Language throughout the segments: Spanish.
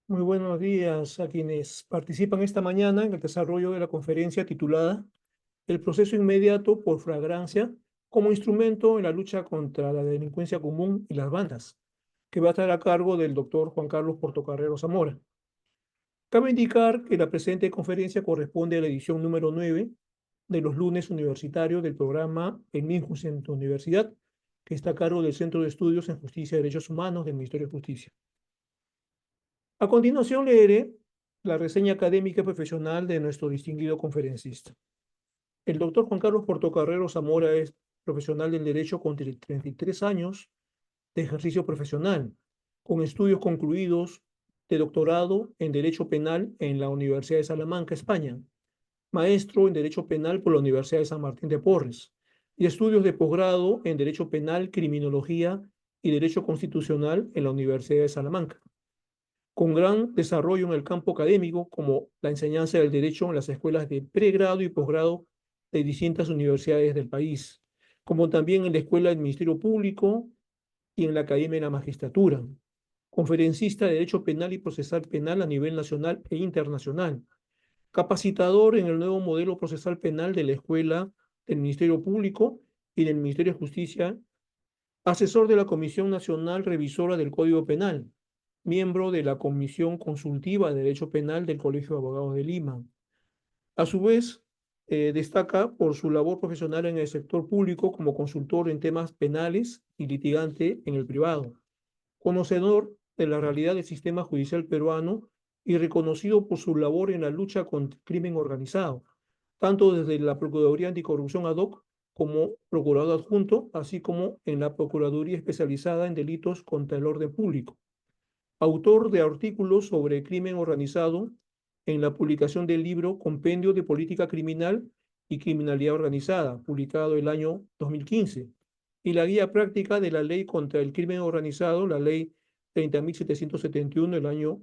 Muy buenos días a quienes participan esta mañana en el desarrollo de la conferencia titulada El proceso inmediato por flagrancia como instrumento en la lucha contra la delincuencia común y las bandas, que va a estar a cargo del doctor Juan Carlos Portocarrero Zamora. Cabe indicar que la presente conferencia corresponde a la edición número 9 de los lunes universitarios del programa El Minjus en tu universidad, que está a cargo del Centro de Estudios en Justicia y Derechos Humanos del Ministerio de Justicia. A continuación leeré la reseña académica y profesional de nuestro distinguido conferencista. El doctor Juan Carlos Portocarrero Zamora es profesional del Derecho con 33 años de ejercicio profesional, con estudios concluidos de doctorado en Derecho Penal en la Universidad de Salamanca, España, maestro en Derecho Penal por la Universidad de San Martín de Porres, y estudios de posgrado en Derecho Penal, Criminología y Derecho Constitucional en la Universidad de Salamanca, con gran desarrollo en el campo académico, como la enseñanza del derecho en las escuelas de pregrado y posgrado de distintas universidades del país, como también en la Escuela del Ministerio Público y en la Academia de la Magistratura, conferencista de Derecho Penal y Procesal Penal a nivel nacional e internacional, capacitador en el nuevo modelo procesal penal de la Escuela del Ministerio Público y del Ministerio de Justicia, asesor de la Comisión Nacional Revisora del Código Penal, miembro de la Comisión Consultiva de Derecho Penal del Colegio de Abogados de Lima. A su vez, destaca por su labor profesional en el sector público como consultor en temas penales y litigante en el privado, conocedor de la realidad del sistema judicial peruano y reconocido por su labor en la lucha contra el crimen organizado, tanto desde la Procuraduría Anticorrupción ad hoc como procurador adjunto, así como en la Procuraduría Especializada en Delitos contra el Orden Público. Autor de artículos sobre crimen organizado en la publicación del libro Compendio de Política Criminal y Criminalidad Organizada, publicado el año 2015, y la guía práctica de la Ley contra el Crimen Organizado, la Ley 30.771 del año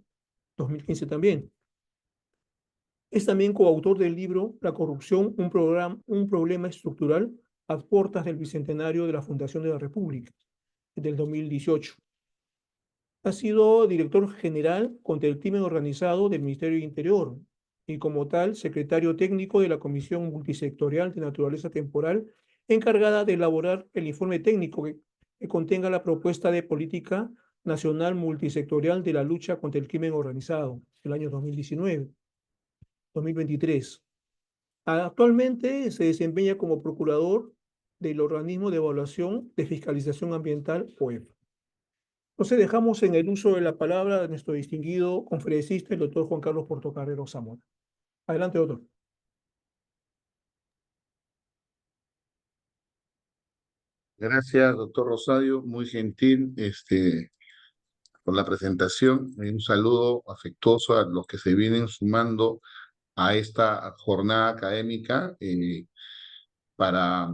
2015 también. Es también coautor del libro La corrupción, un problema estructural a puertas del Bicentenario de la Fundación de la República, del 2018. Ha sido director general contra el crimen organizado del Ministerio del Interior y como tal secretario técnico de la Comisión Multisectorial de Naturaleza Temporal encargada de elaborar el informe técnico que contenga la propuesta de política nacional multisectorial de la lucha contra el crimen organizado el año 2019-2023. Actualmente se desempeña como procurador del organismo de evaluación de fiscalización ambiental OEF. Entonces dejamos en el uso de la palabra de nuestro distinguido conferencista, el doctor Juan Carlos Portocarrero Zamora. Adelante, doctor. Gracias, doctor Rosario, muy gentil por la presentación. Un saludo afectuoso a los que se vienen sumando a esta jornada académica para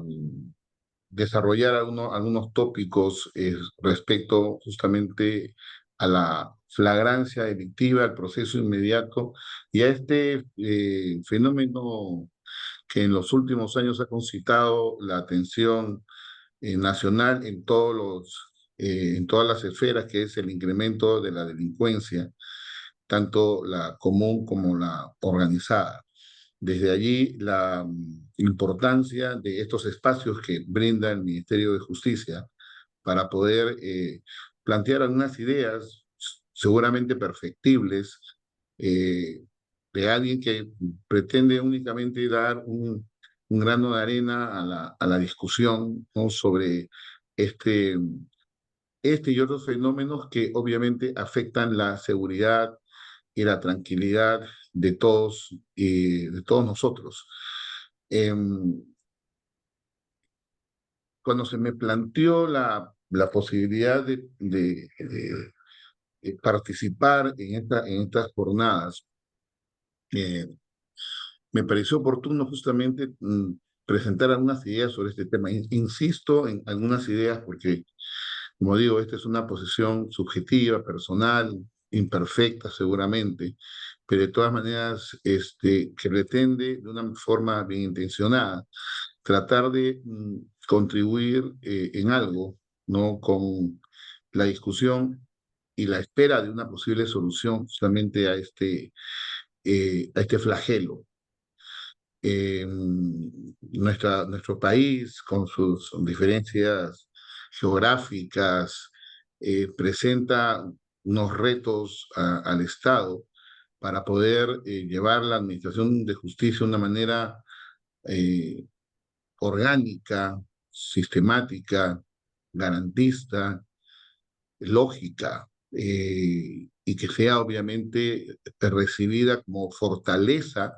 desarrollar algunos tópicos respecto justamente a la flagrancia delictiva, al proceso inmediato y a este fenómeno que en los últimos años ha concitado la atención nacional en todas las esferas, que es el incremento de la delincuencia, tanto la común como la organizada. Desde allí, la importancia de estos espacios que brinda el Ministerio de Justicia para poder plantear algunas ideas seguramente perfectibles de alguien que pretende únicamente dar un grano de arena a la discusión, ¿no?, sobre este, este y otros fenómenos que obviamente afectan la seguridad y la tranquilidad de todos nosotros. Cuando se me planteó la posibilidad de participar en estas jornadas, eh, me pareció oportuno justamente presentar algunas ideas sobre este tema. Insisto en algunas ideas porque, como digo, esta es una posición subjetiva, personal, imperfecta seguramente, pero de todas maneras que pretende de una forma bien intencionada tratar de contribuir en algo, ¿no?, con la discusión y la espera de una posible solución justamente a este flagelo. Nuestro país, con sus diferencias geográficas, presenta unos retos al Estado para poder llevar la administración de justicia de una manera eh, orgánica, sistemática, garantista, lógica, y que sea obviamente recibida como fortaleza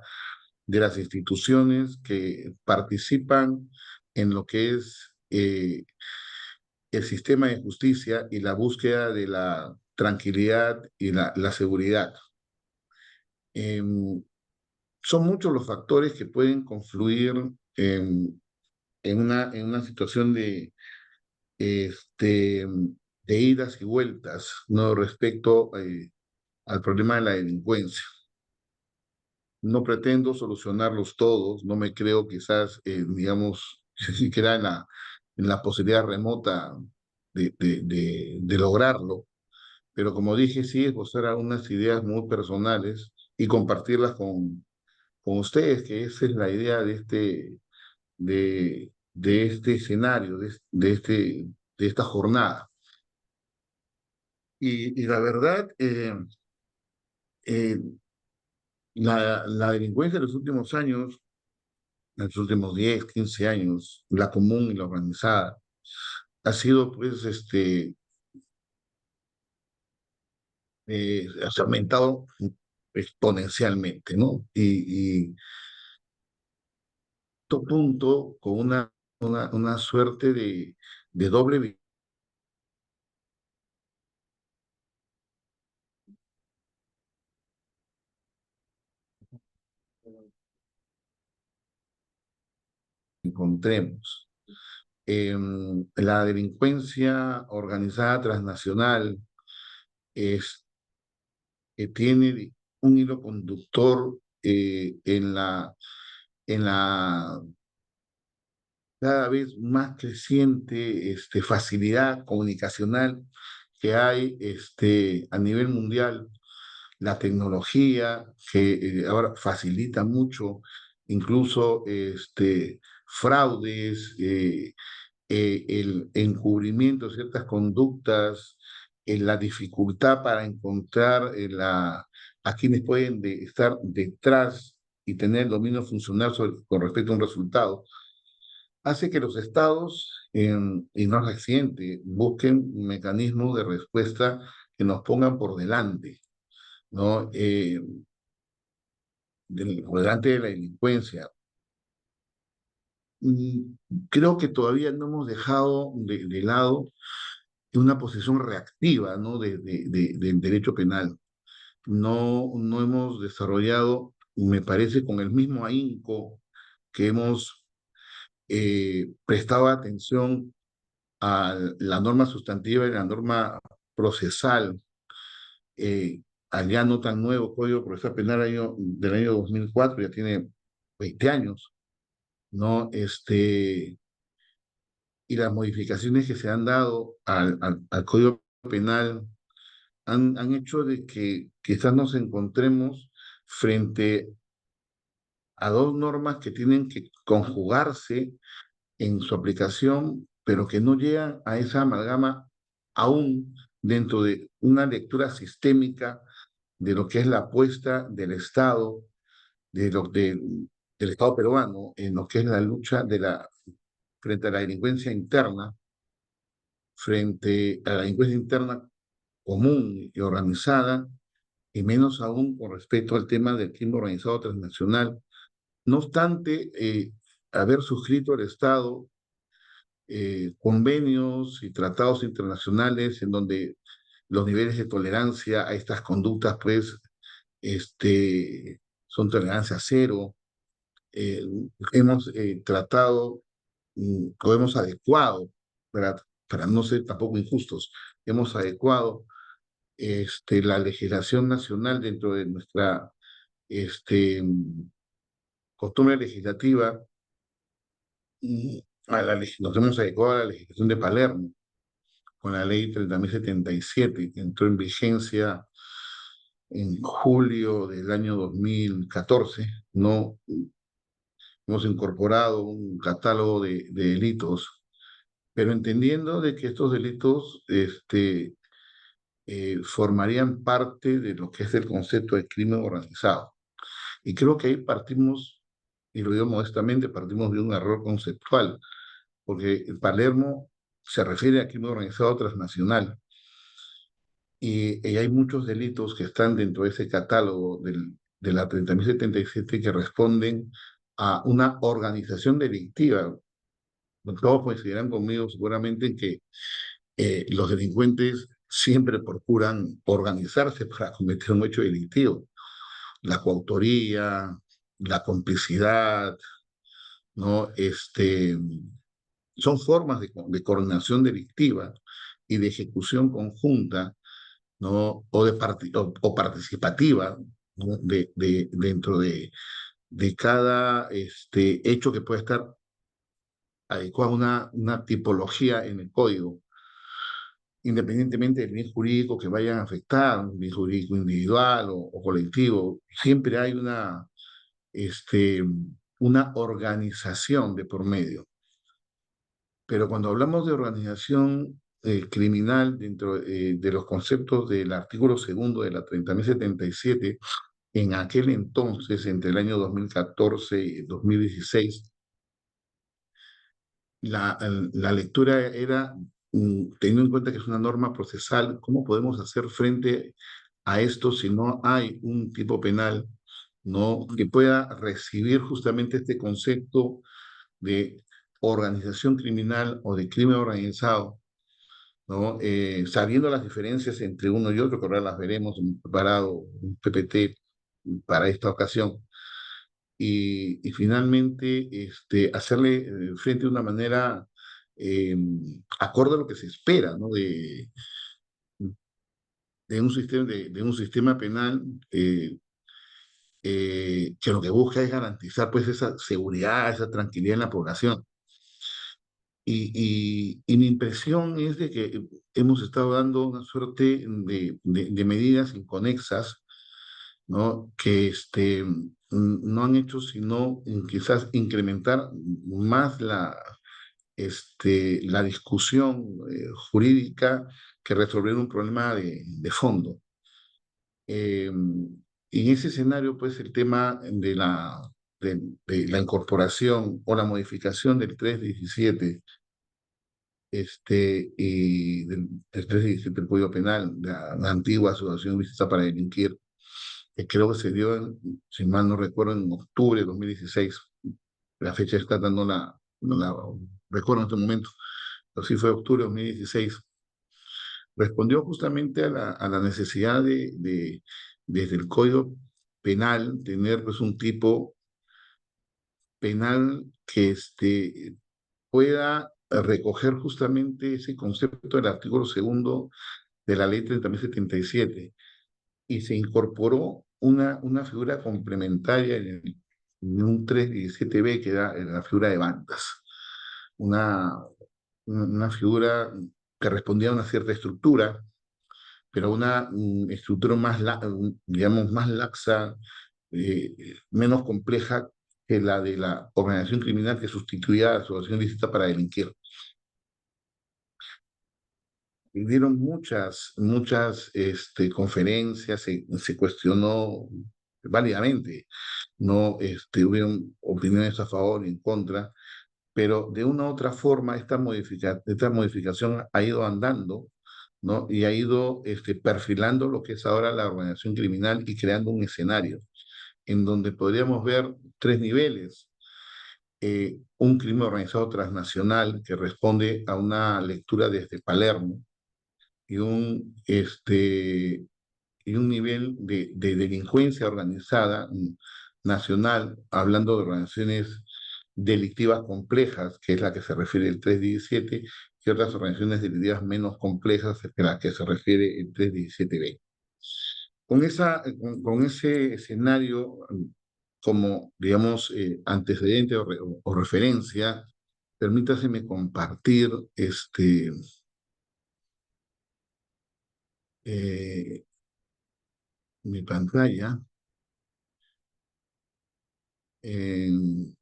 de las instituciones que participan en lo que es el sistema de justicia y la búsqueda de la tranquilidad y la seguridad. Em, Son muchos los factores que pueden confluir en una situación este, de idas y vueltas, ¿no? Respecto al problema de la delincuencia. No pretendo solucionarlos todos, no me creo quizás, digamos, siquiera en la posibilidad remota de lograrlo, pero como dije, sí esbozar algunas ideas muy personales y compartirlas con ustedes, que esa es la idea de este escenario, de esta jornada. Y la verdad, eh, la delincuencia de los últimos años, en los últimos 10 15 años, la común y la organizada, ha sido pues se ha aumentado exponencialmente, ¿no? Y todo punto con una suerte de doble encontremos. La delincuencia organizada transnacional es, tiene un hilo conductor en la cada vez más creciente facilidad comunicacional que hay a nivel mundial, la tecnología que ahora facilita mucho, incluso fraudes, el encubrimiento de ciertas conductas, la dificultad para encontrar a quienes pueden estar detrás y tener dominio funcional con respecto a un resultado, hace que los estados, y no es reciente, busquen mecanismos de respuesta que nos pongan por delante, ¿no? Por delante de la delincuencia. Mm, Creo que todavía no hemos dejado de lado una posición reactiva, ¿no? Del derecho penal. No hemos desarrollado, me parece, con el mismo ahínco que hemos prestado atención a la norma sustantiva y la norma procesal, al ya no tan nuevo Código Procesal Penal del año 2004, ya tiene 20 años, ¿no? Y las modificaciones que se han dado al Código Penal han hecho de que quizás nos encontremos frente a dos normas que tienen que conjugarse en su aplicación, pero que no llegan a esa amalgama aún dentro de una lectura sistémica de lo que es la apuesta del Estado, del Estado peruano, en lo que es la lucha frente a la delincuencia interna, frente a la delincuencia interna común y organizada, y menos aún con respecto al tema del crimen organizado transnacional. No obstante, haber suscrito el Estado convenios y tratados internacionales en donde los niveles de tolerancia a estas conductas, pues, son tolerancia cero. Eh, Hemos tratado o hemos adecuado, para no ser tampoco injustos, hemos adecuado la legislación nacional dentro de nuestra este, costumbre legislativa, nos hemos adecuado a la legislación de Palermo, con la ley 30.077, que entró en vigencia en julio del año 2014, no hemos incorporado un catálogo de delitos, pero entendiendo de que estos delitos formarían parte de lo que es el concepto de crimen organizado. Y creo que ahí partimos, y lo digo modestamente, partimos de un error conceptual, porque el Palermo se refiere a crimen organizado transnacional, y hay muchos delitos que están dentro de ese catálogo de la 30.077 que responden a una organización delictiva. Todos coincidirán conmigo seguramente en que los delincuentes siempre procuran organizarse para cometer un hecho delictivo. La coautoría, la complicidad, ¿no? Son formas de coordinación delictiva y de ejecución conjunta, ¿no? O participativa, ¿no? Dentro de cada hecho que puede estar adecuado a una tipología en el código, independientemente del bien jurídico que vayan a afectar, un bien jurídico individual o colectivo, siempre hay este, una organización de por medio. Pero cuando hablamos de organización criminal dentro de los conceptos del artículo segundo de la 30.077, en aquel entonces, entre el año 2014 y 2016, la lectura era, teniendo en cuenta que es una norma procesal, ¿cómo podemos hacer frente a esto si no hay un tipo penal, ¿no? que pueda recibir justamente este concepto de organización criminal o de crimen organizado, ¿no? Sabiendo las diferencias entre uno y otro, que ahora las veremos, hemos preparado un PPT para esta ocasión, y finalmente hacerle frente de una manera eh, acorde a lo que se espera, ¿no? De un sistema penal que lo que busca es garantizar pues esa seguridad, esa tranquilidad en la población. Y mi impresión es de que hemos estado dando una suerte de medidas inconexas, ¿no? Que no han hecho sino quizás incrementar más la discusión jurídica que resolver un problema de fondo. Y en ese escenario, pues el tema de la incorporación o la modificación del 317 y del 317 del Código Penal, la antigua Asociación Vista para Delinquir, que creo que se dio, si mal no recuerdo, en octubre de 2016. La fecha exacta no la recuerdo en este momento, pero sí fue octubre de 2016. Respondió justamente a la necesidad desde el Código Penal, tener pues un tipo penal que pueda recoger justamente ese concepto del artículo segundo de la ley 30.077, y se incorporó una figura complementaria en un 317B, que era la figura de bandas, una, una figura que respondía a una cierta estructura, pero una estructura digamos, más laxa, menos compleja que la de la organización criminal que sustituía a la asociación ilícita para delinquir. Y dieron muchas conferencias, se cuestionó válidamente, no hubieron opiniones a favor y en contra, pero de una u otra forma esta modificación ha ido andando, ¿no? Y ha ido perfilando lo que es ahora la organización criminal y creando un escenario en donde podríamos ver tres niveles. Un crimen organizado transnacional que responde a una lectura desde Palermo, y un nivel de delincuencia organizada nacional, hablando de organizaciones delictivas complejas, que es la que se refiere el 317, y otras organizaciones delictivas menos complejas, que las que se refiere el 317B. Con ese escenario como, digamos, antecedente o referencia, permítaseme compartir mi pantalla. Sí.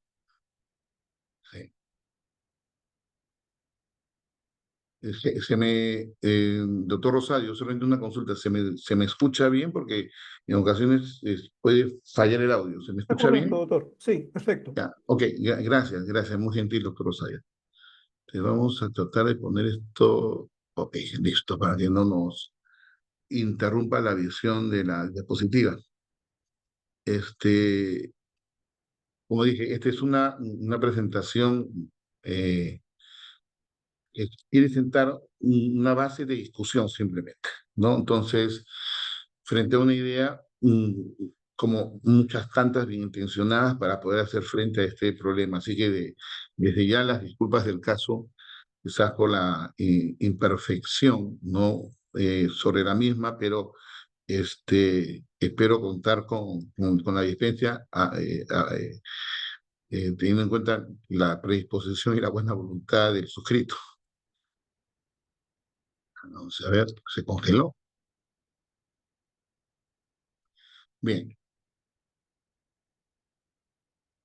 Doctor Rosario, solamente una consulta, ¿se me escucha bien? Porque en ocasiones puede fallar el audio. ¿Se me Está escucha correcto, bien? doctor. Sí, perfecto. Ya, ok, gracias, muy gentil, doctor Rosario. Vamos a tratar de poner esto, ok, listo, para que no nos interrumpa la visión de la diapositiva. Este, como dije, esta es una presentación eh, quiere sentar una base de discusión simplemente, ¿no? Entonces, frente a una idea, como muchas tantas bien intencionadas para poder hacer frente a este problema. Así que desde ya las disculpas del caso, quizás por la imperfección, ¿no? Sobre la misma, pero espero contar con la dispensa, teniendo en cuenta la predisposición y la buena voluntad del suscrito. Vamos a ver, se congeló. Bien,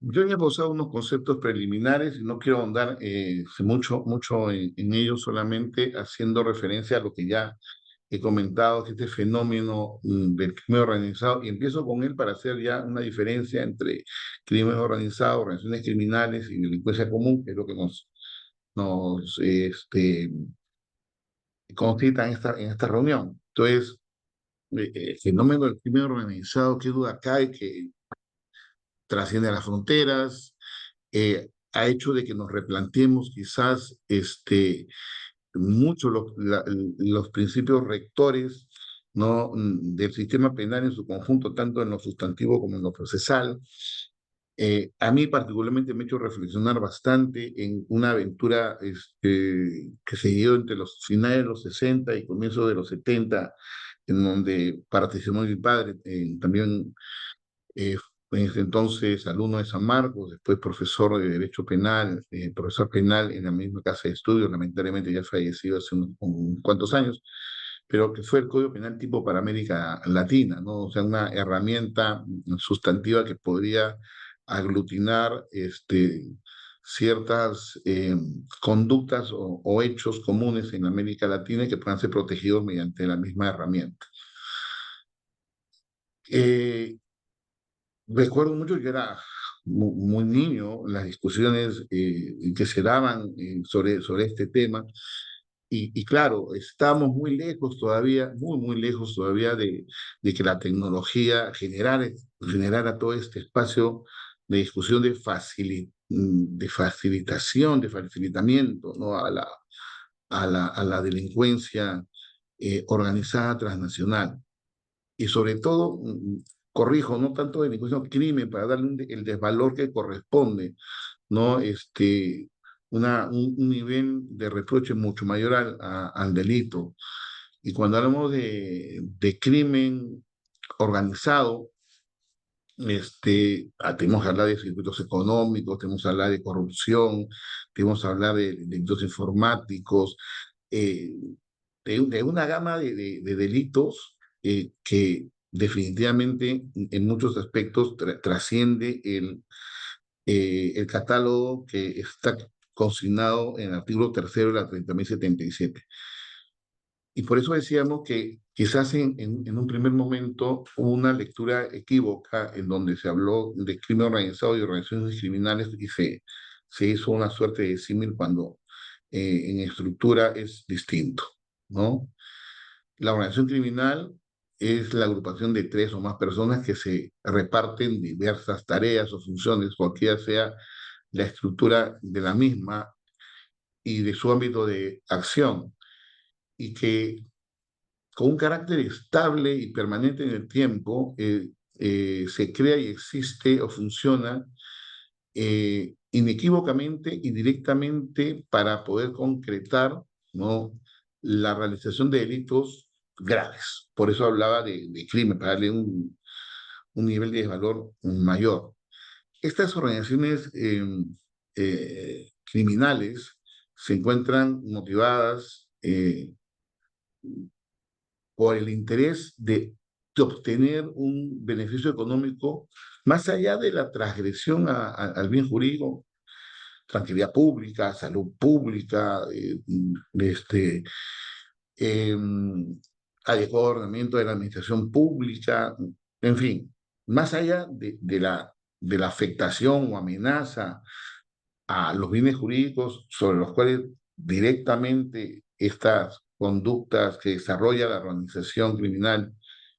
yo he esbozado unos conceptos preliminares y no quiero ahondar mucho en ellos, solamente haciendo referencia a lo que ya he comentado, que este fenómeno del crimen organizado, y empiezo con él para hacer ya una diferencia entre crimen organizado, organizaciones criminales y delincuencia común, que es lo que nos concita en esta reunión. Entonces, el fenómeno del crimen organizado, qué duda cae, que trasciende a las fronteras, ha hecho de que nos replanteemos quizás mucho los principios rectores, ¿no? Del sistema penal en su conjunto, tanto en lo sustantivo como en lo procesal. A mí particularmente me ha hecho reflexionar bastante en una aventura que se dio entre los finales de los 60 y comienzos de los 70, en donde participó mi padre, también eh, en ese entonces alumno de San Marcos, después profesor de Derecho Penal, profesor penal en la misma casa de estudios, lamentablemente ya fallecido hace unos cuantos años, pero que fue el Código Penal tipo para América Latina, ¿no? O sea, una herramienta sustantiva que podría aglutinar ciertas conductas o hechos comunes en América Latina y que puedan ser protegidos mediante la misma herramienta. Eh, Recuerdo mucho que era muy niño las discusiones que se daban sobre este tema y claro, estamos muy lejos todavía, muy lejos todavía de que la tecnología generara todo este espacio de discusión de facilitación, de facilitamiento, ¿no? A la delincuencia organizada transnacional y sobre todo, corrijo, no tanto delincuencia, sino crimen, para darle el desvalor que corresponde, ¿no? Un nivel de reproche mucho mayor al delito. Y cuando hablamos de crimen organizado, tenemos que hablar de circuitos económicos, tenemos que hablar de corrupción, tenemos que hablar de delitos informáticos, eh, de una gama de delitos que definitivamente en muchos aspectos trasciende el catálogo que está consignado en el artículo tercero de la 30.077. Y por eso decíamos que quizás en un primer momento hubo una lectura equívoca en donde se habló de crimen organizado y organizaciones criminales y se hizo una suerte de símil cuando en estructura es distinto, ¿no? La organización criminal es la agrupación de tres o más personas que se reparten diversas tareas o funciones, cualquiera sea la estructura de la misma y de su ámbito de acción, y que con un carácter estable y permanente en el tiempo se crea y existe o funciona inequívocamente y directamente para poder concretar, ¿no? La realización de delitos graves. Por eso hablaba de crimen, para darle un nivel de desvalor mayor. Estas organizaciones criminales se encuentran motivadas por el interés de obtener un beneficio económico más allá de la transgresión al bien jurídico, tranquilidad pública, salud pública, eh, adecuado ordenamiento de la administración pública, en fin, más allá de la afectación o amenaza a los bienes jurídicos sobre los cuales directamente estas conductas que desarrolla la organización criminal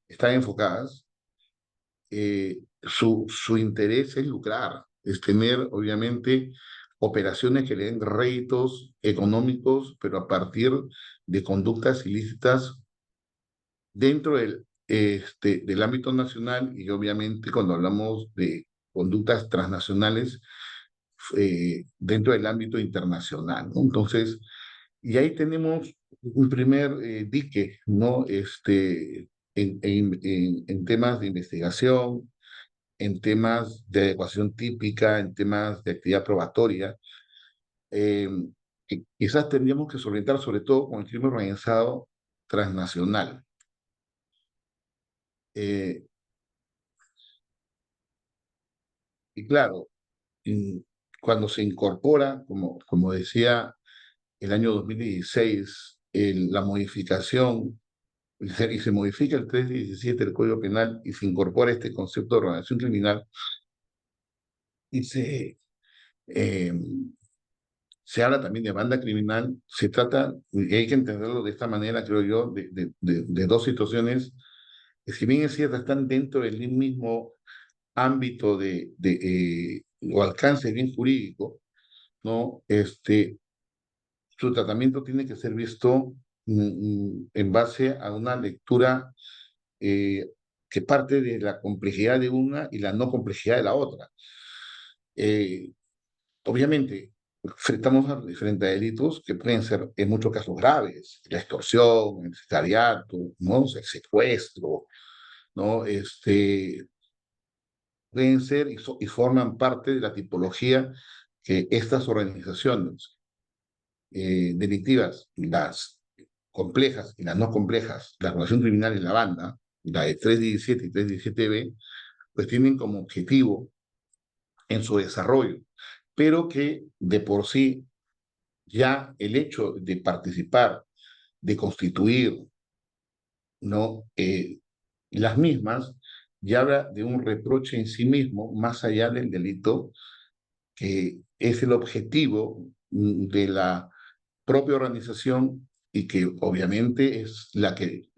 están enfocadas, su interés es lucrar, es tener obviamente operaciones que le den réditos económicos, pero a partir de conductas ilícitas dentro del ámbito nacional y obviamente cuando hablamos de conductas transnacionales, dentro del ámbito internacional, ¿no? Entonces, y ahí tenemos un primer dique, ¿no? En temas de investigación, en temas de adecuación típica, en temas de actividad probatoria, eh, que quizás tendríamos que solventar sobre todo con el crimen organizado transnacional. Eh, y claro, cuando se incorpora, como decía el año 2016, la modificación, y se modifica el 317 del Código Penal y se incorpora este concepto de organización criminal y eh, se habla también de banda criminal, se trata, y hay que entenderlo de esta manera, creo yo, de dos situaciones que si bien es cierto, están dentro del mismo ámbito o alcance bien jurídico, ¿no? Su tratamiento tiene que ser visto en base a una lectura eh, que parte de la complejidad de una y la no complejidad de la otra. Eh, Obviamente, frente a delitos que pueden ser en muchos casos graves, la extorsión, el sicariato, ¿no? El secuestro, ¿no? Pueden ser y forman parte de la tipología que estas organizaciones delictivas, las complejas y las no complejas, la relación criminal y la banda, la de 317 y 317B, pues tienen como objetivo en su desarrollo, pero que de por sí ya el hecho de participar, de constituir, ¿no? Las mismas, ya habla de un reproche en sí mismo, más allá del delito, que es el objetivo de la propia organización y que obviamente es la que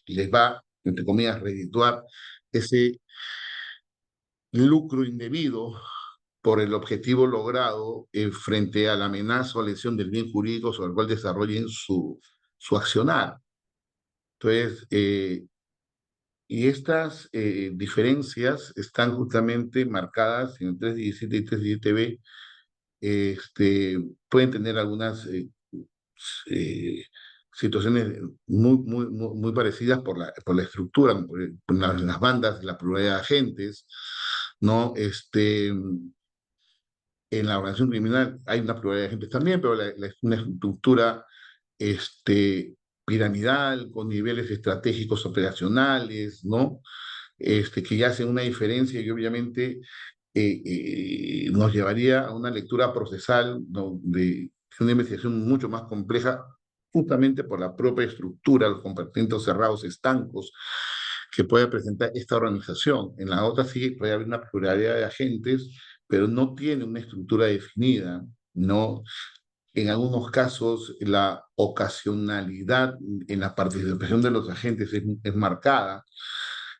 les va, entre comillas, redituar ese lucro indebido por el objetivo logrado frente a la amenaza o lesión del bien jurídico sobre el cual desarrollen su accionar. Entonces, y estas diferencias están justamente marcadas en el 317 y 317B. Pueden tener algunas eh, situaciones muy parecidas por la estructura, por las bandas, la pluralidad de agentes, ¿no? En la organización criminal hay una pluralidad de agentes también, pero una estructura piramidal, con niveles estratégicos operacionales, ¿no? Que ya hacen una diferencia y obviamente nos llevaría a una lectura procesal, ¿no? De una investigación mucho más compleja, justamente por la propia estructura, los compartimentos cerrados, estancos, que puede presentar esta organización. En la otra sí puede haber una pluralidad de agentes, pero no tiene una estructura definida, no. En algunos casos, la ocasionalidad en la participación de los agentes es marcada.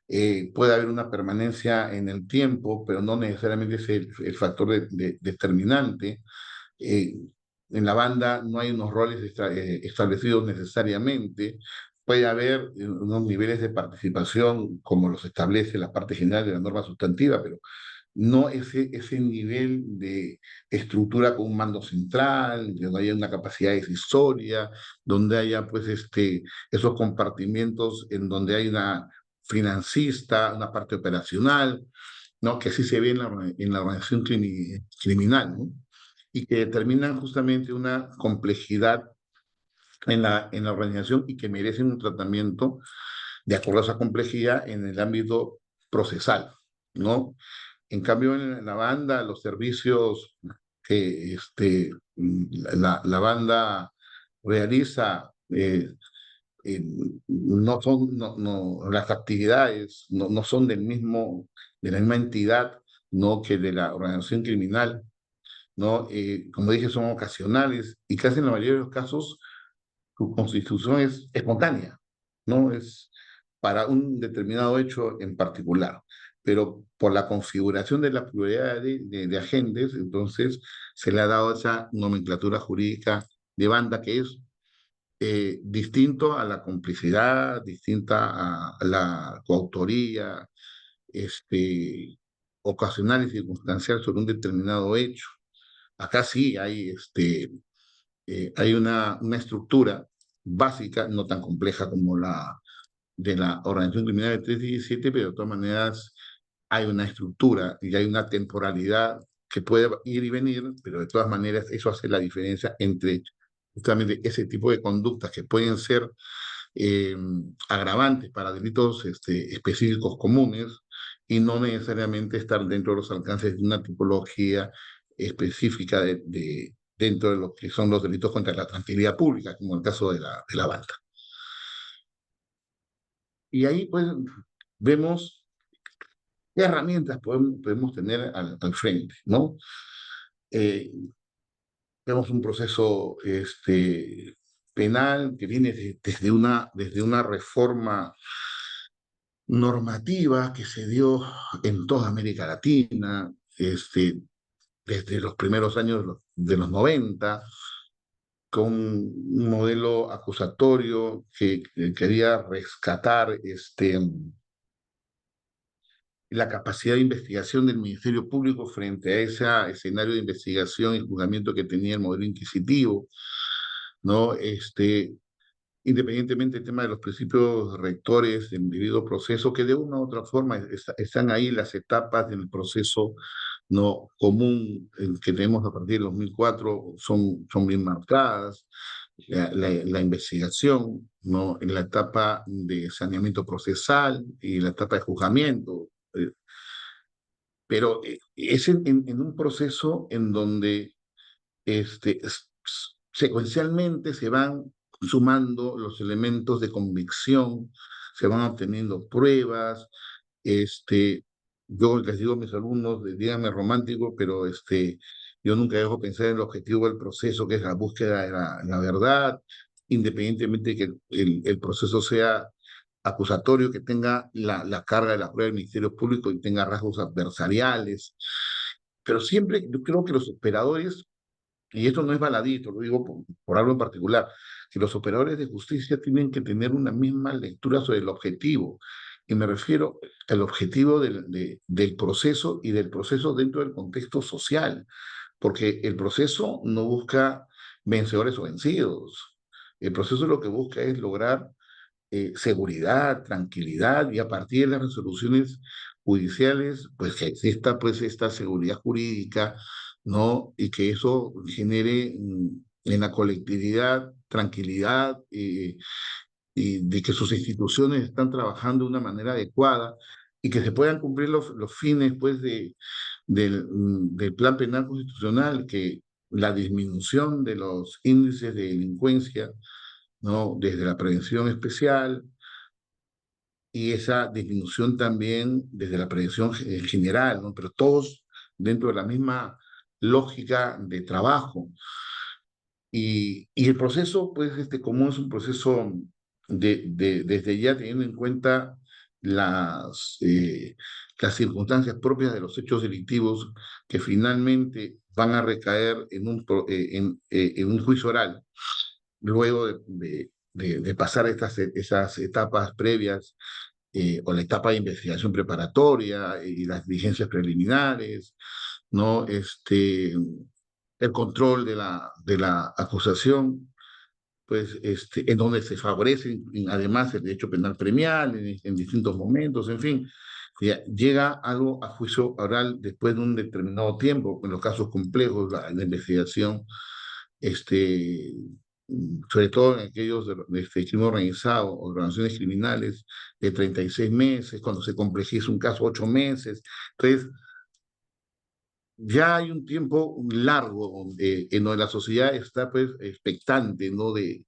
Puede haber una permanencia en el tiempo, pero no necesariamente es el factor determinante. Eh, en la banda no hay unos roles establecidos necesariamente. Puede haber unos niveles de participación como los establece la parte general de la norma sustantiva, pero no ese nivel de estructura con un mando central, donde haya una capacidad decisoria, donde haya pues esos compartimientos en donde hay una financista, una parte operacional, ¿no? Que sí se ve en la organización criminal, ¿no? Y que determinan justamente una complejidad en la organización y que merecen un tratamiento de acuerdo a esa complejidad en el ámbito procesal, ¿no? En cambio, en la banda, los servicios que la banda realiza, eh, no son, las actividades no son de la misma entidad, ¿no? Que de la organización criminal, ¿no? Como dije, son ocasionales y casi en la mayoría de los casos su constitución es espontánea, no es para un determinado hecho en particular, pero por la configuración de la pluralidad de agentes, entonces se le ha dado esa nomenclatura jurídica de banda que es distinto a la complicidad, distinta a la coautoría, ocasional y circunstancial sobre un determinado hecho. Acá sí hay una estructura básica, no tan compleja como la de la organización criminal de 317, pero de todas maneras hay una estructura y hay una temporalidad que puede ir y venir, pero de todas maneras eso hace la diferencia entre justamente ese tipo de conductas que pueden ser eh, agravantes para delitos específicos comunes y no necesariamente estar dentro de los alcances de una tipología específica dentro de lo que son los delitos contra la tranquilidad pública, como el caso de la banda. Y ahí pues vemos qué herramientas podemos tener al frente, ¿no? Eh, Vemos un proceso penal que viene desde una reforma normativa que se dio en toda América Latina, desde los primeros años de los 90, con un modelo acusatorio que quería rescatar la capacidad de investigación del Ministerio Público frente a ese escenario de investigación y juzgamiento que tenía el modelo inquisitivo, ¿no? Independientemente del tema de los principios rectores del debido proceso, que de una u otra forma están ahí las etapas del proceso no común que tenemos a partir de 2004, son bien marcadas. La investigación, ¿no? En la etapa de saneamiento procesal y la etapa de juzgamiento. Pero es en un proceso en donde secuencialmente se van sumando los elementos de convicción, se van obteniendo pruebas. Yo les digo a mis alumnos, díganme romántico, pero yo nunca dejo pensar en el objetivo del proceso, que es la búsqueda de la verdad, independientemente de que el proceso sea acusatorio, que tenga la carga de la prueba del Ministerio Público y tenga rasgos adversariales. Pero siempre yo creo que los operadores, y esto no es baladito, lo digo por algo en particular, que los operadores de justicia tienen que tener una misma lectura sobre el objetivo. Y me refiero al objetivo del proceso y del proceso dentro del contexto social, porque el proceso no busca vencedores o vencidos. El proceso lo que busca es lograr seguridad, tranquilidad y a partir de las resoluciones judiciales, pues que exista pues esta seguridad jurídica, ¿no? Y que eso genere en la colectividad tranquilidad y de que sus instituciones están trabajando de una manera adecuada y que se puedan cumplir los fines pues del plan penal constitucional, que la disminución de los índices de delincuencia, ¿no? Desde la prevención especial y esa disminución también desde la prevención general, ¿no? Pero todos dentro de la misma lógica de trabajo. Y el proceso, pues, como es un proceso desde ya teniendo en cuenta las circunstancias propias de los hechos delictivos que finalmente van a recaer en un juicio oral, luego de pasar esas etapas previas o la etapa de investigación preparatoria y las diligencias preliminares, ¿no? El control de la acusación, pues, en donde se favorece además el derecho penal premial en distintos momentos, en fin. Ya, llega algo a juicio oral después de un determinado tiempo, en los casos complejos, la investigación, este, sobre todo en aquellos de este crimen organizado, organizaciones criminales, de 36 meses, cuando se complejiza un caso, 8 meses. Entonces, ya hay un tiempo largo en donde la sociedad está pues expectante, ¿no? De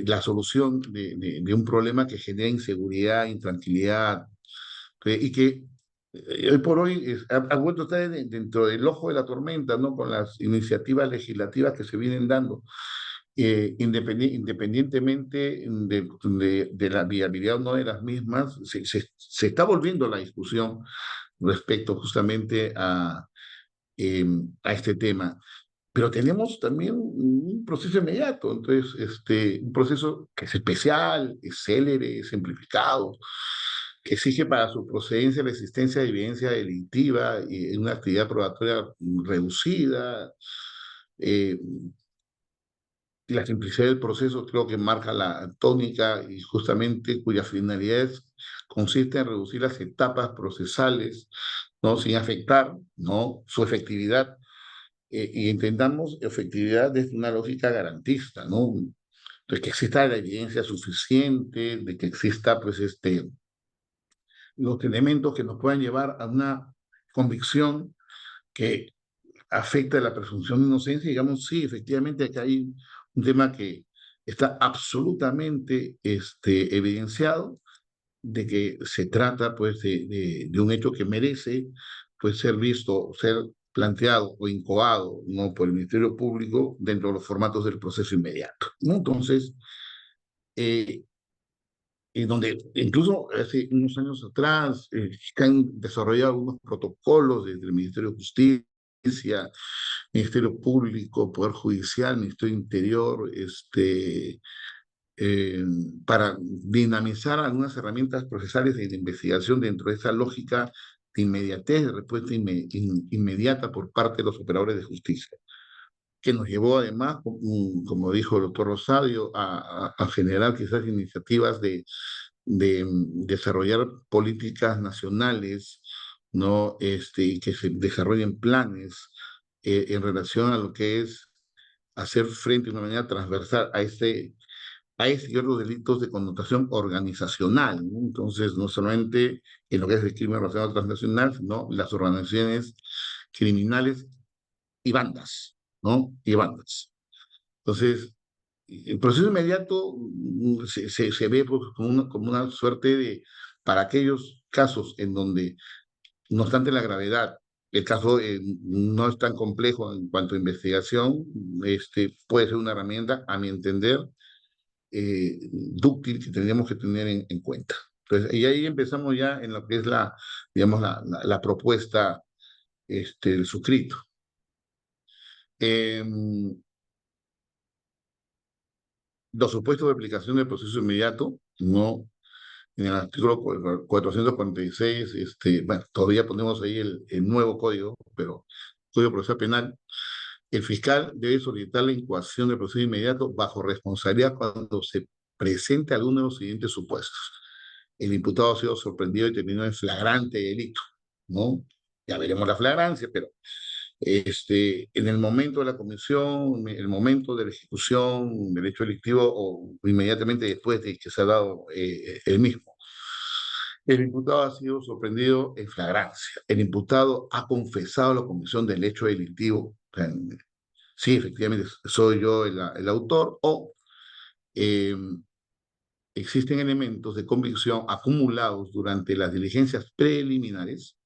la solución de un problema que genera inseguridad, intranquilidad, y que hoy por hoy ha vuelto a estar dentro del ojo de la tormenta, ¿no? Con las iniciativas legislativas que se vienen dando, independientemente de la viabilidad o no de las mismas, se está volviendo la discusión respecto justamente a este tema. Pero tenemos también un proceso inmediato, entonces, un proceso que es especial, es célere, es simplificado, que exige para su procedencia la existencia de evidencia delictiva y una actividad probatoria reducida. Eh, la simplicidad del proceso creo que marca la tónica y justamente cuya finalidad consiste en reducir las etapas procesales, ¿no? Sin afectar, ¿no? Su efectividad, y intentamos efectividad desde una lógica garantista, ¿no? De que exista la evidencia suficiente, de que exista, pues, los elementos que nos puedan llevar a una convicción que afecta la presunción de inocencia. Digamos, sí, efectivamente, acá hay un tema que está absolutamente evidenciado, de que se trata pues de un hecho que merece pues ser visto, ser planteado o incoado, ¿no? Por el Ministerio Público dentro de los formatos del proceso inmediato, ¿no? Entonces, eh, donde incluso hace unos años atrás se han desarrollado algunos protocolos desde el Ministerio de Justicia, Ministerio Público, Poder Judicial, Ministerio Interior, eh, para dinamizar algunas herramientas procesales de investigación dentro de esa lógica de inmediatez, de respuesta inmediata por parte de los operadores de justicia, que nos llevó además, como dijo el doctor Rosario, a generar quizás iniciativas de desarrollar políticas nacionales, ¿no? Y que se desarrollen planes en relación a lo que es hacer frente de una manera transversal a ciertos delitos de connotación organizacional, ¿no? Entonces, no solamente en lo que es el crimen organizado transnacional, sino las organizaciones criminales y bandas, ¿no? Y bandas. Entonces, el proceso inmediato se ve pues, como una suerte de, para aquellos casos en donde, no obstante la gravedad, el caso no es tan complejo en cuanto a investigación, puede ser una herramienta, a mi entender, dúctil que tendríamos que tener en cuenta. Entonces, y ahí empezamos ya en lo que es digamos, la propuesta, el suscrito. Eh, los supuestos de aplicación del proceso inmediato, no, en el artículo 446, bueno, todavía ponemos ahí el nuevo código, pero Código Procesal Penal, el fiscal debe solicitar la incoación del proceso inmediato bajo responsabilidad cuando se presente alguno de los siguientes supuestos. El imputado ha sido sorprendido y terminó en flagrante delito, ¿no? Ya veremos la flagrancia, pero en el momento de la comisión, en el momento de la ejecución del hecho delictivo o inmediatamente después de que se ha dado el mismo. El imputado ha sido sorprendido en flagrancia. El imputado ha confesado la comisión del hecho delictivo. O sea, sí, efectivamente soy yo el autor, o eh, existen elementos de convicción acumulados durante las diligencias preliminares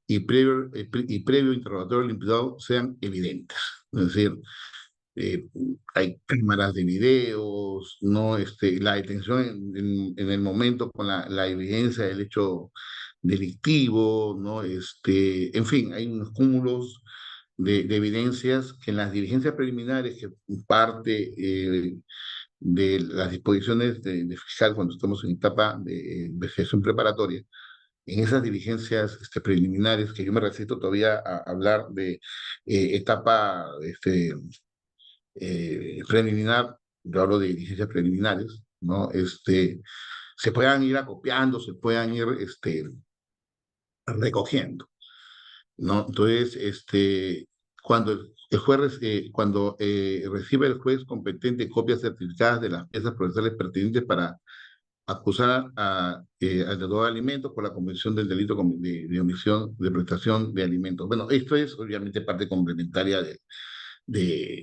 y previo interrogatorio del imputado sean evidentes. Es decir, hay cámaras de videos, ¿no? La detención en el momento con la evidencia del hecho delictivo, ¿no? En fin, hay unos cúmulos de evidencias que en las diligencias preliminares, que parte de las disposiciones de fiscal cuando estamos en etapa de investigación preparatoria, en esas diligencias preliminares, que yo me resisto todavía a hablar de etapa preliminar, yo hablo de diligencias preliminares, ¿no? Se puedan ir acopiando, se puedan ir recogiendo, ¿no? Entonces, cuando el el juez, cuando recibe el juez competente copias certificadas de las piezas procesales pertinentes para acusar al deudor de alimentos por la comisión del delito de omisión de prestación de alimentos. Bueno, esto es obviamente parte complementaria de,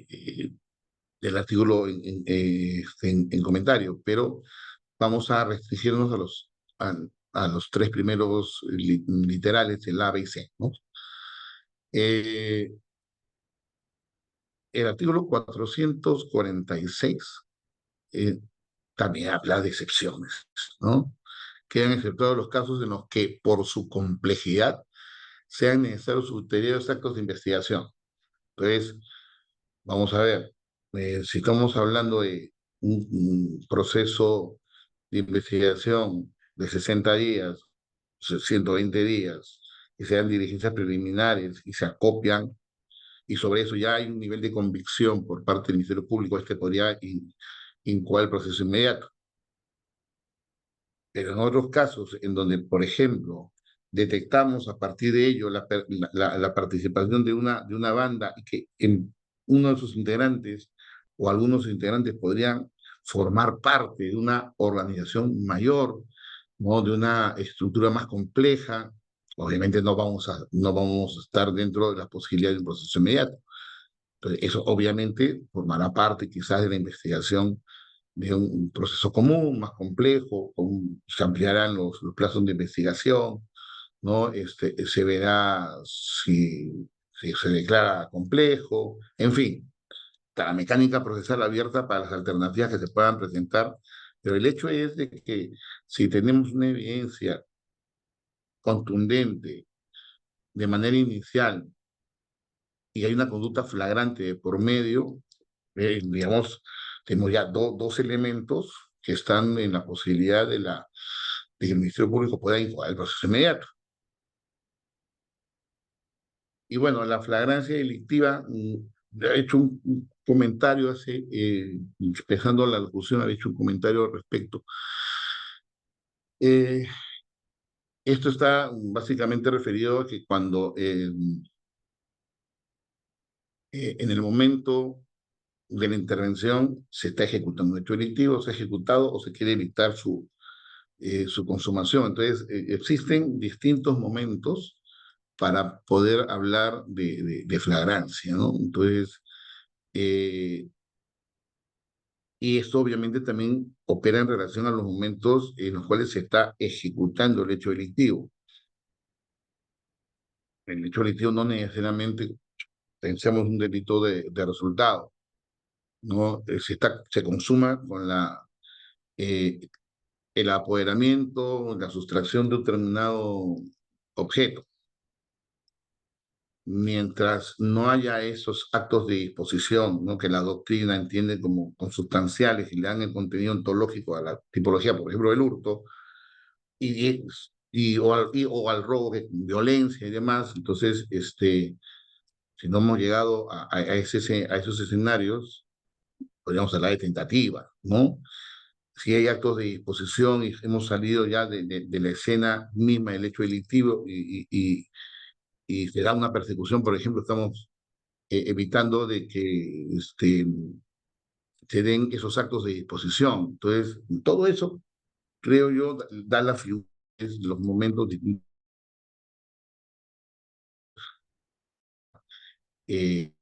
eh, del artículo en comentario, pero vamos a restringirnos a los tres primeros literales, el A, B y C, ¿no? Eh, el artículo 446 eh, también habla de excepciones, ¿no? Quedan exceptuados los casos en los que, por su complejidad, sean necesarios ulteriores actos de investigación. Entonces, vamos a ver, si estamos hablando de un proceso de investigación de 60 días, 120 días, y sean diligencias preliminares y se acopian, y sobre eso ya hay un nivel de convicción por parte del Ministerio Público, este podría incoar el proceso inmediato. Pero en otros casos, en donde, por ejemplo, detectamos a partir de ello la participación de una banda y que en uno de sus integrantes o algunos integrantes podrían formar parte de una organización mayor, ¿no? De una estructura más compleja, obviamente no vamos a estar dentro de las posibilidades de un proceso inmediato. Entonces, eso obviamente formará parte quizás de la investigación de un proceso común, más complejo, se ampliarán los plazos de investigación, ¿no? Se verá si se declara complejo, en fin, está la mecánica procesal abierta para las alternativas que se puedan presentar, pero el hecho es de que si tenemos una evidencia contundente de manera inicial y hay una conducta flagrante por medio, digamos, tenemos ya dos elementos que están en la posibilidad de que el Ministerio Público pueda incoar el proceso inmediato. Y bueno, la flagrancia delictiva, he hecho un comentario hace, empezando la discusión, había hecho un comentario al respecto. Eh, Esto está básicamente referido a que cuando en el momento de la intervención se está ejecutando un hecho delictivo, se ha ejecutado o se quiere evitar su consumación. Entonces, existen distintos momentos para poder hablar de flagrancia, ¿no? Entonces, y esto obviamente también opera en relación a los momentos en los cuales se está ejecutando el hecho delictivo. El hecho delictivo no necesariamente pensamos un delito de resultado, ¿no? Se consuma con eh, el apoderamiento, la sustracción de un determinado objeto. Mientras no haya esos actos de disposición, ¿no? Que la doctrina entiende como consustanciales y le dan el contenido ontológico a la tipología, por ejemplo, del hurto, o al robo de violencia y demás, entonces, si no hemos llegado a esos escenarios, podríamos hablar de tentativa, ¿no? Si hay actos de disposición y hemos salido ya de la escena misma del hecho delictivo y se da una persecución, por ejemplo, estamos evitando de que se den esos actos de disposición. Entonces, todo eso, creo yo, da la figura de los momentos eh,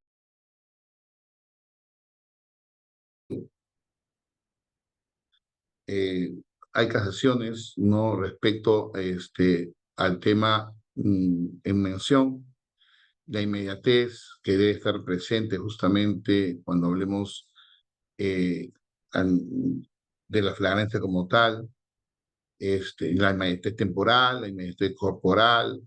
eh, hay casaciones, ¿no? Respecto al tema en mención, la inmediatez que debe estar presente justamente cuando hablemos eh, de la flagrancia como tal, la inmediatez temporal, la inmediatez corporal,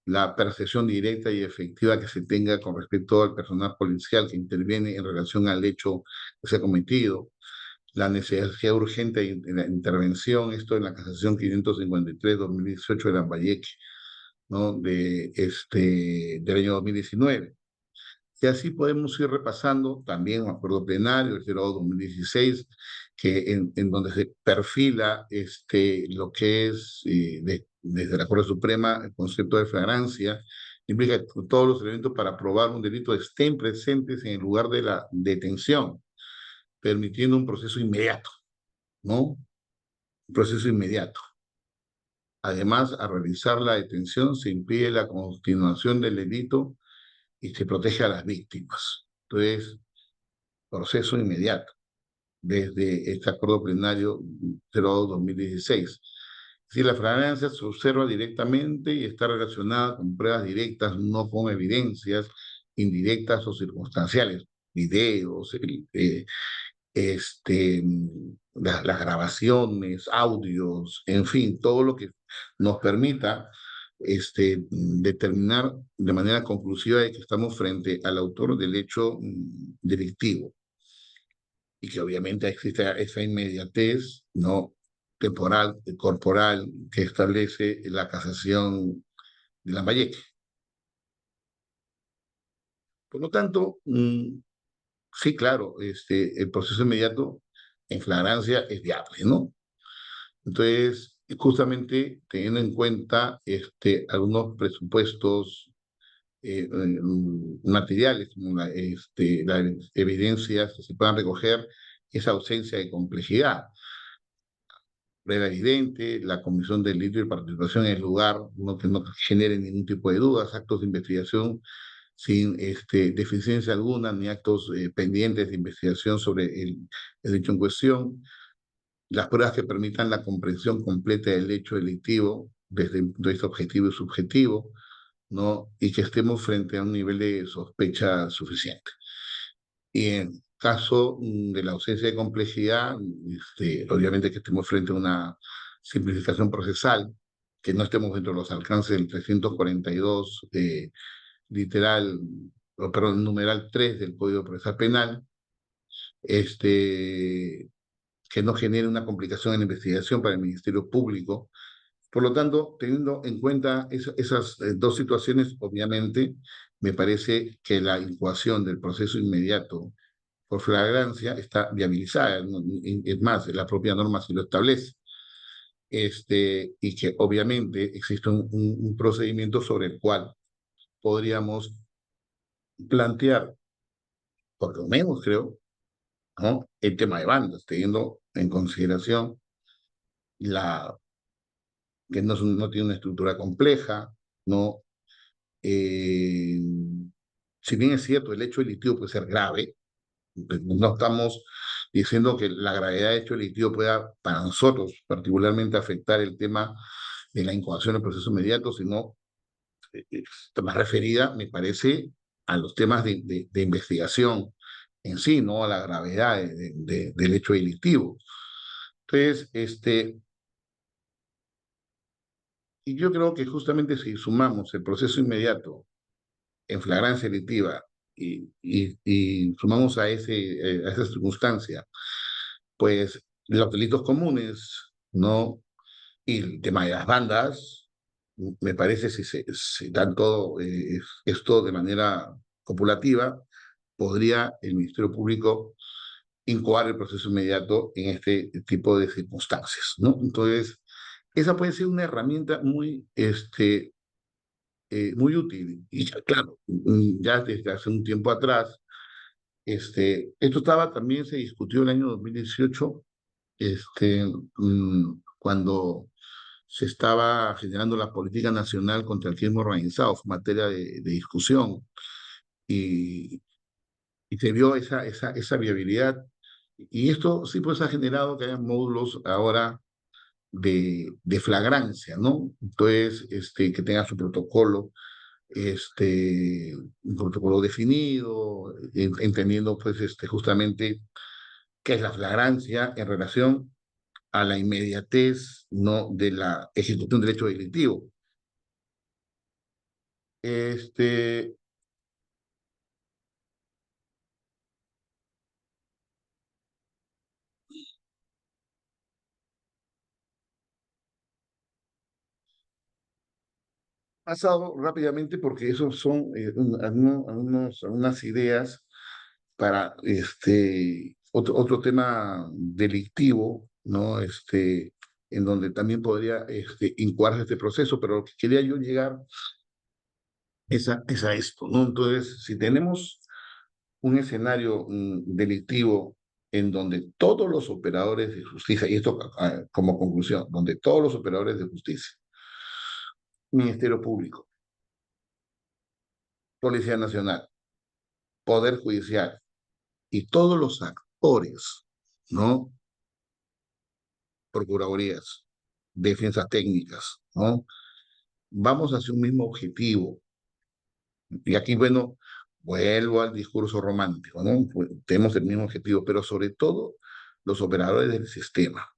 la percepción directa y efectiva que se tenga con respecto al personal policial que interviene en relación al hecho que se ha cometido, la necesidad urgente de la intervención, esto en la casación 553-2018 de Lambayeque, ¿no? Del año 2019. Y así podemos ir repasando también un acuerdo plenario, el 02-2016, en donde se perfila lo que es, desde la Corte Suprema, el concepto de flagrancia implica que todos los elementos para probar un delito estén presentes en el lugar de la detención, permitiendo un proceso inmediato, ¿no? Un proceso inmediato. Además, al realizar la detención se impide la continuación del delito y se protege a las víctimas. Entonces, proceso inmediato desde este acuerdo plenario 02-2016. Si la flagrancia se observa directamente y está relacionada con pruebas directas, no con evidencias indirectas o circunstanciales, videos, las grabaciones, audios, en fin, todo lo que nos permita determinar de manera conclusiva de que estamos frente al autor del hecho delictivo y que obviamente existe esa inmediatez no temporal, corporal que establece la casación de Lambayeque. Por lo tanto, sí, claro, el proceso inmediato en flagrancia es viable, ¿no? Entonces, justamente teniendo en cuenta algunos presupuestos materiales, como las evidencias que se puedan recoger, esa ausencia de complejidad. Prueba evidente, la comisión de delito y participación en el lugar, no que no genere ningún tipo de dudas, actos de investigación sin deficiencia alguna, ni actos pendientes de investigación sobre el hecho en cuestión, las pruebas que permitan la comprensión completa del hecho delictivo desde el punto de vista objetivo y subjetivo, ¿no? Y que estemos frente a un nivel de sospecha suficiente. Y en caso de la ausencia de complejidad, obviamente que estemos frente a una simplificación procesal, que no estemos dentro de los alcances del 342, literal, perdón, numeral 3 del Código Procesal Penal, que no genere una complicación en la investigación para el Ministerio Público. Por lo tanto, teniendo en cuenta esas dos situaciones, obviamente, me parece que la incoación del proceso inmediato por flagrancia está viabilizada. Es más, la propia norma sí lo establece. Y que obviamente existe un procedimiento sobre el cual podríamos plantear, por lo menos creo, ¿no? El tema de bandas, teniendo en consideración que no tiene una estructura compleja, no, eh, si bien es cierto, el hecho delictivo puede ser grave, no estamos diciendo que la gravedad del hecho delictivo pueda, para nosotros, particularmente afectar el tema de la incoación del proceso inmediato, sino más referida, me parece, a los temas de investigación en sí, no a la gravedad del hecho delictivo. Entonces, y yo creo que justamente si sumamos el proceso inmediato en flagrancia delictiva y sumamos a esa circunstancia, pues los delitos comunes, ¿no? Y el tema de las bandas, me parece si dan todo esto de manera copulativa, podría el Ministerio Público incoar el proceso inmediato en este tipo de circunstancias, ¿no? Entonces, esa puede ser una herramienta muy útil. Y ya, claro, ya desde hace un tiempo atrás, esto también se discutió en el año 2018, cuando se estaba generando la política nacional contra el crimen organizado, fue materia de discusión, y, y se vio esa viabilidad. Y esto sí pues ha generado que haya módulos ahora de flagrancia, ¿no? Entonces, que tenga su protocolo, un protocolo definido, entendiendo pues justamente qué es la flagrancia en relación a la inmediatez, ¿no? De la ejecución del hecho delictivo. Este, pasado rápidamente porque esos son algunas ideas para otro tema delictivo, ¿no? En donde también podría incoarse este proceso, pero lo que quería yo llegar es a esto, ¿no? Entonces, si tenemos un escenario delictivo en donde todos los operadores de justicia, y esto como conclusión, donde todos los operadores de justicia, Ministerio Público, Policía Nacional, Poder Judicial y todos los actores, ¿no? Procuradurías, defensas técnicas, ¿no? Vamos hacia un mismo objetivo. Y aquí, bueno, vuelvo al discurso romántico, ¿no? Pues, tenemos el mismo objetivo, pero sobre todo los operadores del sistema.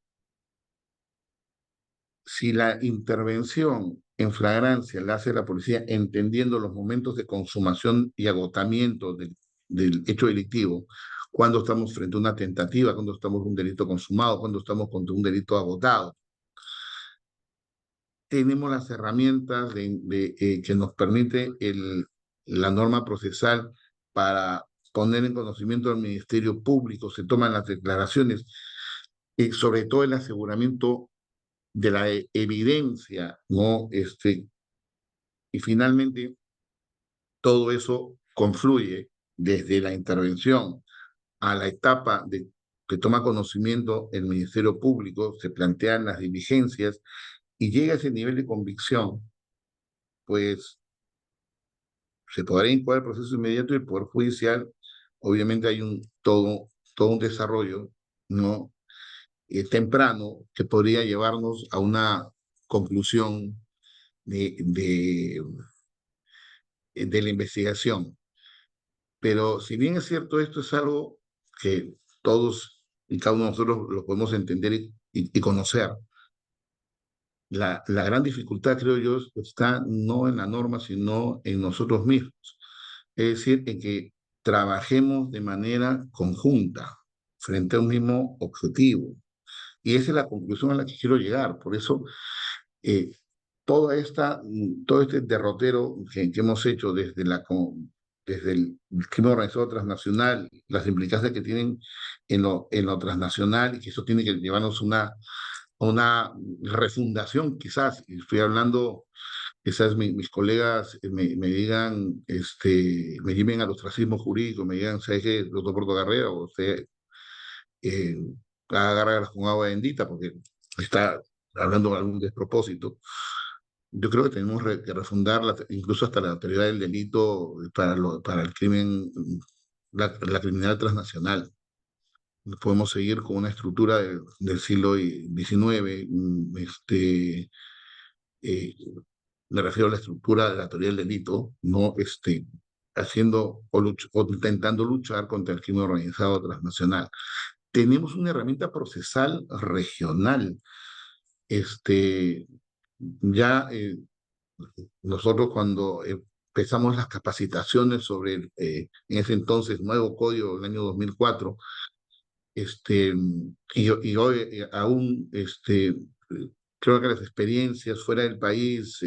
Si la intervención en flagrancia la hace la policía entendiendo los momentos de consumación y agotamiento del hecho delictivo, cuando estamos frente a una tentativa, cuando estamos en un delito consumado, cuando estamos contra un delito agotado, tenemos las herramientas que nos permite la norma procesal para poner en conocimiento del Ministerio Público, se toman las declaraciones, sobre todo el aseguramiento de la evidencia, ¿no? Y finalmente todo eso confluye desde la intervención a la etapa que toma conocimiento el Ministerio Público, se plantean las diligencias y llega a ese nivel de convicción, pues se podrá incoar el proceso inmediato y el Poder Judicial, obviamente hay todo un desarrollo, ¿no? Temprano que podría llevarnos a una conclusión de, de, de la investigación. Pero si bien es cierto, esto es algo que todos y cada uno de nosotros lo podemos entender y conocer. La gran dificultad, creo yo, está no en la norma, sino en nosotros mismos. Es decir, en que trabajemos de manera conjunta frente a un mismo objetivo. Y esa es la conclusión a la que quiero llegar. Por eso, eh, todo este derrotero que hemos hecho desde el crimen organizado transnacional, las implicancias que tienen en lo transnacional, y que eso tiene que llevarnos a una refundación, quizás. Y estoy hablando, quizás mis colegas me digan, me lleven al ostracismo jurídico, me digan, ¿sabes qué, doctor Portocarrera? O usted eh, haga gárgaras con agua bendita porque está hablando de algún despropósito. Yo creo que tenemos que refundar incluso hasta la autoridad del delito para el crimen, la criminalidad transnacional. No podemos seguir con una estructura del siglo XIX. Eh, Me refiero a la estructura de la teoría del delito, no haciendo o intentando luchar contra el crimen organizado transnacional. Tenemos una herramienta procesal regional. Este, ya nosotros cuando empezamos las capacitaciones sobre en ese entonces nuevo código del año 2004, y hoy aún creo que las experiencias fuera del país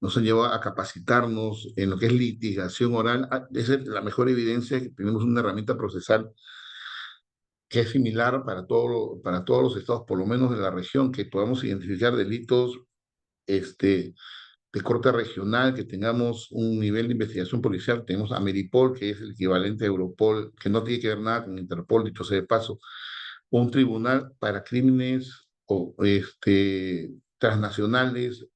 nos han llevado a capacitarnos en lo que es litigación oral. Esa es la mejor evidencia que tenemos una herramienta procesal que es similar para todos los estados, por lo menos de la región, que podamos identificar delitos de corte regional, que tengamos un nivel de investigación policial. Tenemos a Meripol, que es el equivalente a Europol, que no tiene que ver nada con Interpol, dicho sea de paso, un tribunal para crímenes transnacionales,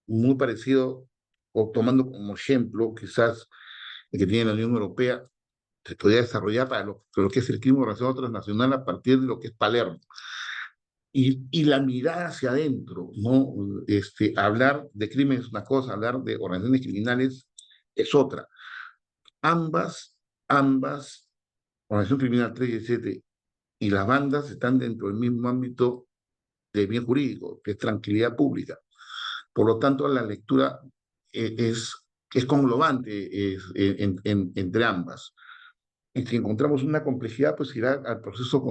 muy parecido, o tomando como ejemplo quizás el que tiene la Unión Europea, se podría desarrollar para lo que es el crimen organizado transnacional a partir de lo que es Palermo. Y la mirada hacia adentro, ¿no? Hablar de crímenes es una cosa, hablar de organizaciones criminales es otra. Ambas, Organización Criminal 317 y las bandas están dentro del mismo ámbito de bien jurídico, que es tranquilidad pública. Por lo tanto, la lectura es conglobante entre ambas. Y si encontramos una complejidad, pues irá al proceso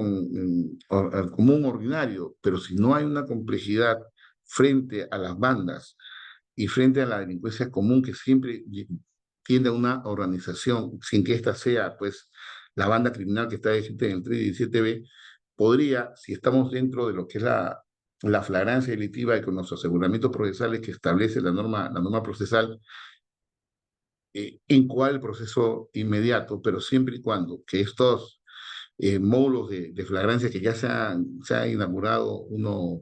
al común ordinario, pero si no hay una complejidad frente a las bandas y frente a la delincuencia común que siempre tiende a una organización, sin que ésta sea pues la banda criminal que está vigente en el 317B, podría, si estamos dentro de lo que es la flagrancia delictiva y con los aseguramientos procesales que establece la norma procesal, incoar el proceso inmediato, pero siempre y cuando que estos módulos de flagrancia que ya se ha inaugurado uno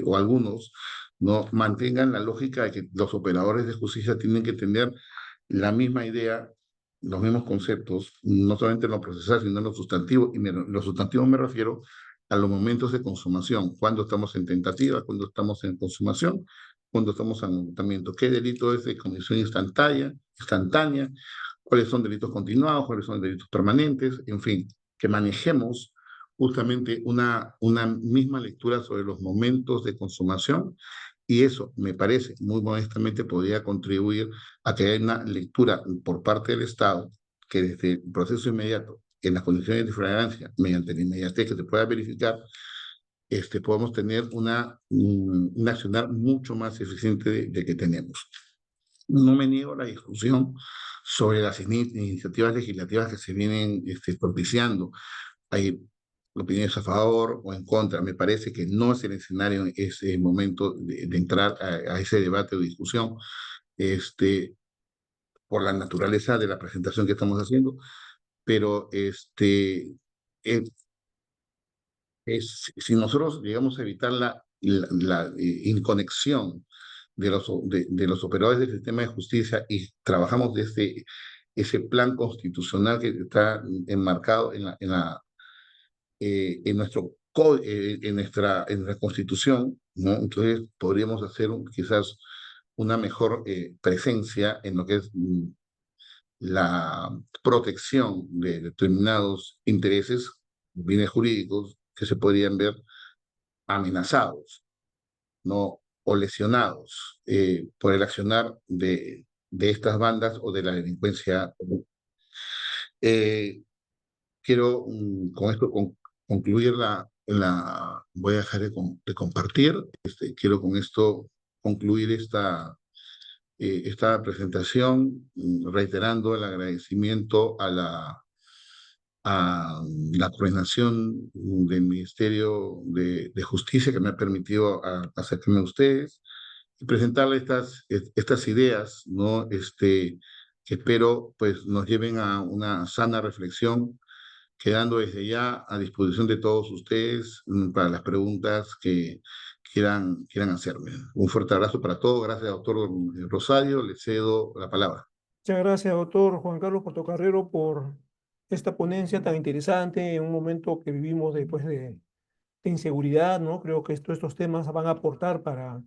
o algunos, no mantengan la lógica de que los operadores de justicia tienen que tener la misma idea, los mismos conceptos, no solamente en lo procesal, sino en lo sustantivo. Y los sustantivos me refiero a los momentos de consumación, cuando estamos en tentativa, cuando estamos en consumación, cuando estamos en agotamiento. ¿Qué delito es de comisión instantánea? ¿Cuáles son delitos continuados? ¿Cuáles son delitos permanentes? En fin, que manejemos justamente una misma lectura sobre los momentos de consumación, y eso, me parece, muy modestamente podría contribuir a que haya una lectura por parte del Estado que desde el proceso inmediato, en las condiciones de flagrancia, mediante la inmediatez que se pueda verificar, podamos tener un accionar mucho más eficiente de que tenemos. No me niego a la discusión sobre las iniciativas legislativas que se vienen propiciando. Hay opiniones a favor o en contra. Me parece que no es el escenario, es el momento de entrar a ese debate o discusión, por la naturaleza de la presentación que estamos haciendo, pero eh, si nosotros llegamos a evitar la inconexión de los operadores del sistema de justicia y trabajamos desde ese plan constitucional que está enmarcado en nuestra constitución, ¿no? Entonces podríamos hacer quizás una mejor presencia en lo que es la protección de determinados intereses, bienes jurídicos que se podrían ver amenazados, ¿no? O lesionados por el accionar de estas bandas o de la delincuencia común. Eh, Quiero con esto concluir voy a dejar de compartir, quiero con esto concluir esta presentación, reiterando el agradecimiento a la coordinación del Ministerio de Justicia que me ha permitido acercarme a ustedes y presentarles estas ideas, ¿no? Que espero pues nos lleven a una sana reflexión, quedando desde ya a disposición de todos ustedes para las preguntas que quieran hacerme. Un fuerte abrazo para todos. Gracias, doctor Rosario. Le cedo la palabra. Muchas gracias, doctor Juan Carlos Portocarrero, por esta ponencia tan interesante en un momento que vivimos después de inseguridad, ¿no? Creo que estos temas van a aportar para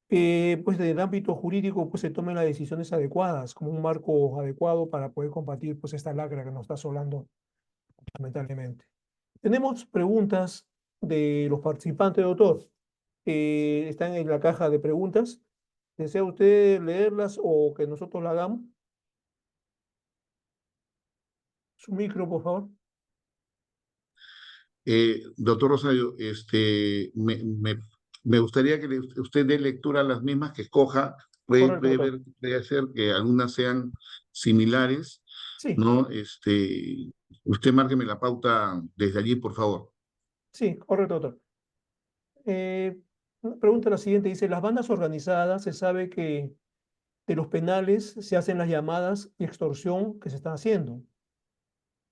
que, pues, desde el ámbito jurídico, pues, se tomen las decisiones adecuadas, como un marco adecuado para poder combatir, pues, esta lacra que nos está asolando, lamentablemente. Tenemos preguntas de los participantes, doctor. Están en la caja de preguntas. ¿Desea usted leerlas o que nosotros la hagamos? Su micro, por favor. Doctor Rosario, me gustaría que usted dé lectura a las mismas que escoja. Correcto, doctor. Puede ser que algunas sean similares, Sí, ¿no? Usted márqueme la pauta desde allí, por favor. sí, correcto, doctor. Una pregunta la siguiente, dice, las bandas organizadas, se sabe que de los penales se hacen las llamadas y extorsión que se están haciendo.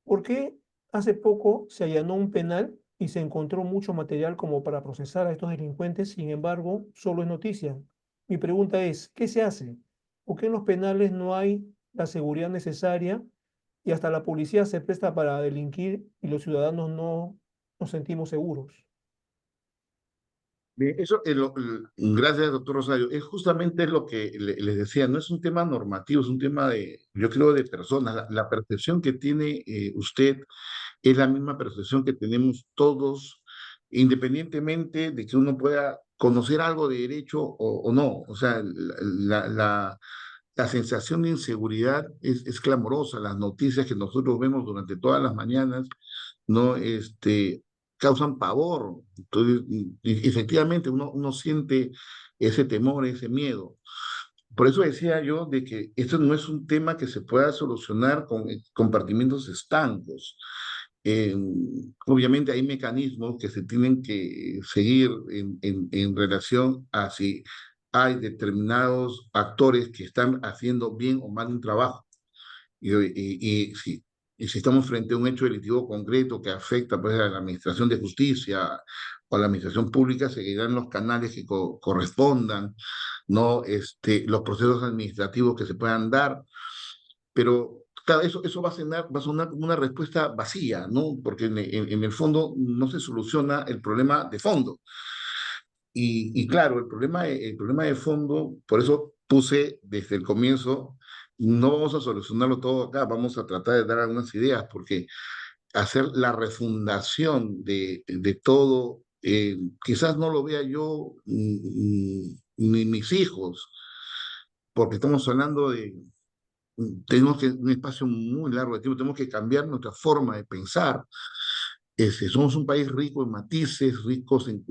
¿Por qué hace poco se allanó un penal y se encontró mucho material como para procesar a estos delincuentes? Sin embargo, solo es noticia. Mi pregunta es, ¿qué se hace? ¿Por qué en los penales no hay la seguridad necesaria y hasta la policía se presta para delinquir y los ciudadanos no nos sentimos seguros? Bien, eso, gracias, doctor Rosario. Es justamente lo que les decía, no es un tema normativo, es un tema yo creo, de personas. La percepción que tiene usted es la misma percepción que tenemos todos, independientemente de que uno pueda conocer algo de derecho o no. O sea, la sensación de inseguridad es clamorosa. Las noticias que nosotros vemos durante todas las mañanas, ¿no? Causan pavor. Entonces, efectivamente, uno siente ese temor, ese miedo. Por eso decía yo de que esto no es un tema que se pueda solucionar con compartimientos estancos. Eh, Obviamente hay mecanismos que se tienen que seguir en relación a si hay determinados actores que están haciendo bien o mal un trabajo. Y si estamos frente a un hecho delictivo concreto que afecta pues, a la administración de justicia o a la administración pública, seguirán los canales que correspondan, ¿no? Los procesos administrativos que se puedan dar, pero claro, eso va a sonar como una respuesta vacía, ¿no? Porque en el fondo no se soluciona el problema de fondo. Y claro, el problema de fondo, por eso puse desde el comienzo, no vamos a solucionarlo todo acá, vamos a tratar de dar algunas ideas, porque hacer la refundación de todo, quizás no lo vea yo ni mis hijos, porque estamos hablando de, tenemos que, un espacio muy largo de tiempo, tenemos que cambiar nuestra forma de pensar. Somos un país rico en matices, rico en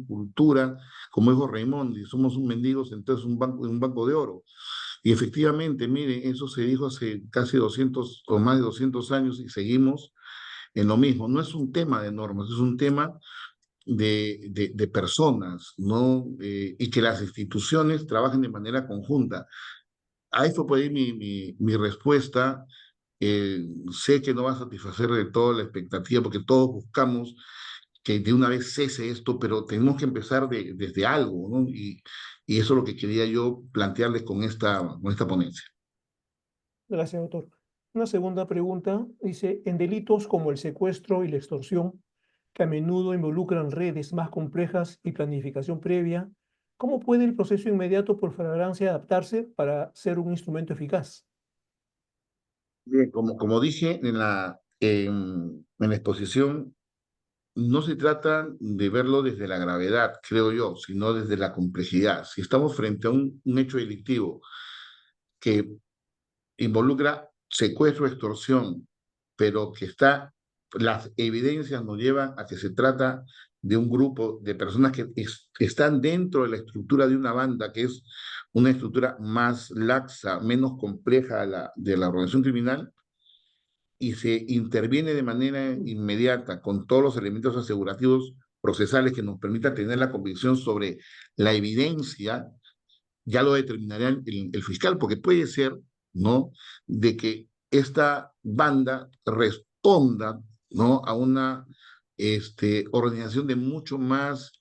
cultura, como dijo Raimondi, somos un mendigos, entonces un banco de oro. Y efectivamente, miren, eso se dijo hace casi 200 o más de 200 años y seguimos en lo mismo. No es un tema de normas, es un tema de personas, ¿no? Y que las instituciones trabajen de manera conjunta. A eso puede ir mi respuesta. Sé que no va a satisfacer de todo la expectativa porque todos buscamos que de una vez cese esto, pero tenemos que empezar desde algo, ¿no? Y eso es lo que quería yo plantearles con esta ponencia. Gracias, doctor. Una segunda pregunta dice, en delitos como el secuestro y la extorsión, que a menudo involucran redes más complejas y planificación previa, ¿cómo puede el proceso inmediato por flagrancia adaptarse para ser un instrumento eficaz? Bien, como dije en la exposición, no se trata de verlo desde la gravedad, creo yo, sino desde la complejidad. Si estamos frente a un hecho delictivo que involucra secuestro, extorsión, pero las evidencias nos llevan a que se trata de un grupo de personas que están dentro de la estructura de una banda, que es una estructura más laxa, menos compleja de la organización criminal, y se interviene de manera inmediata con todos los elementos asegurativos procesales que nos permitan tener la convicción sobre la evidencia, ya lo determinaría el fiscal, porque puede ser, ¿no?, de que esta banda responda, ¿no?, a una organización de mucho más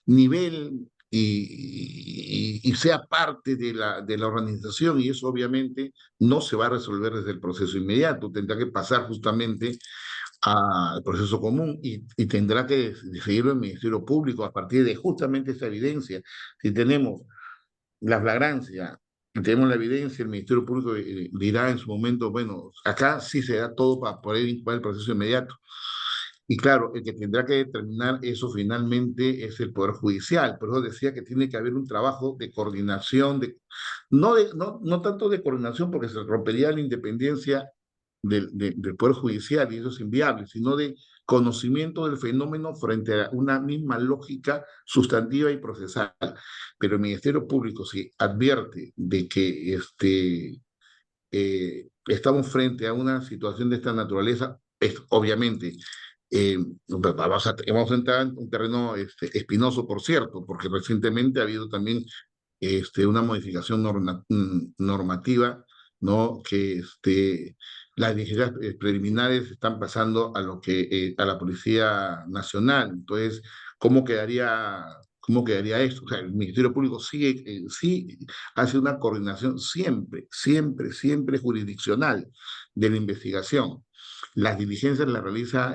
nivel y sea parte de la organización, y eso obviamente no se va a resolver desde el proceso inmediato, tendrá que pasar justamente al proceso común y tendrá que seguirlo el Ministerio Público a partir de justamente esa evidencia. Si tenemos la flagrancia, si tenemos la evidencia, el Ministerio Público dirá en su momento, bueno, acá sí se da todo para poder incoar el proceso inmediato. Y claro, el que tendrá que determinar eso finalmente es el Poder Judicial. Por eso decía que tiene que haber un trabajo de coordinación, no tanto de coordinación porque se rompería la independencia del Poder Judicial y eso es inviable, sino de conocimiento del fenómeno frente a una misma lógica sustantiva y procesal. Pero el Ministerio Público, si advierte de que estamos frente a una situación de esta naturaleza, obviamente vamos a entrar en un terreno espinoso, por cierto, porque recientemente ha habido también una modificación normativa, ¿no? Que las diligencias preliminares están pasando a a la Policía Nacional. Entonces, ¿cómo quedaría, cómo quedaría esto? O sea, el Ministerio Público sí hace una coordinación siempre jurisdiccional de la investigación. Las diligencias las realiza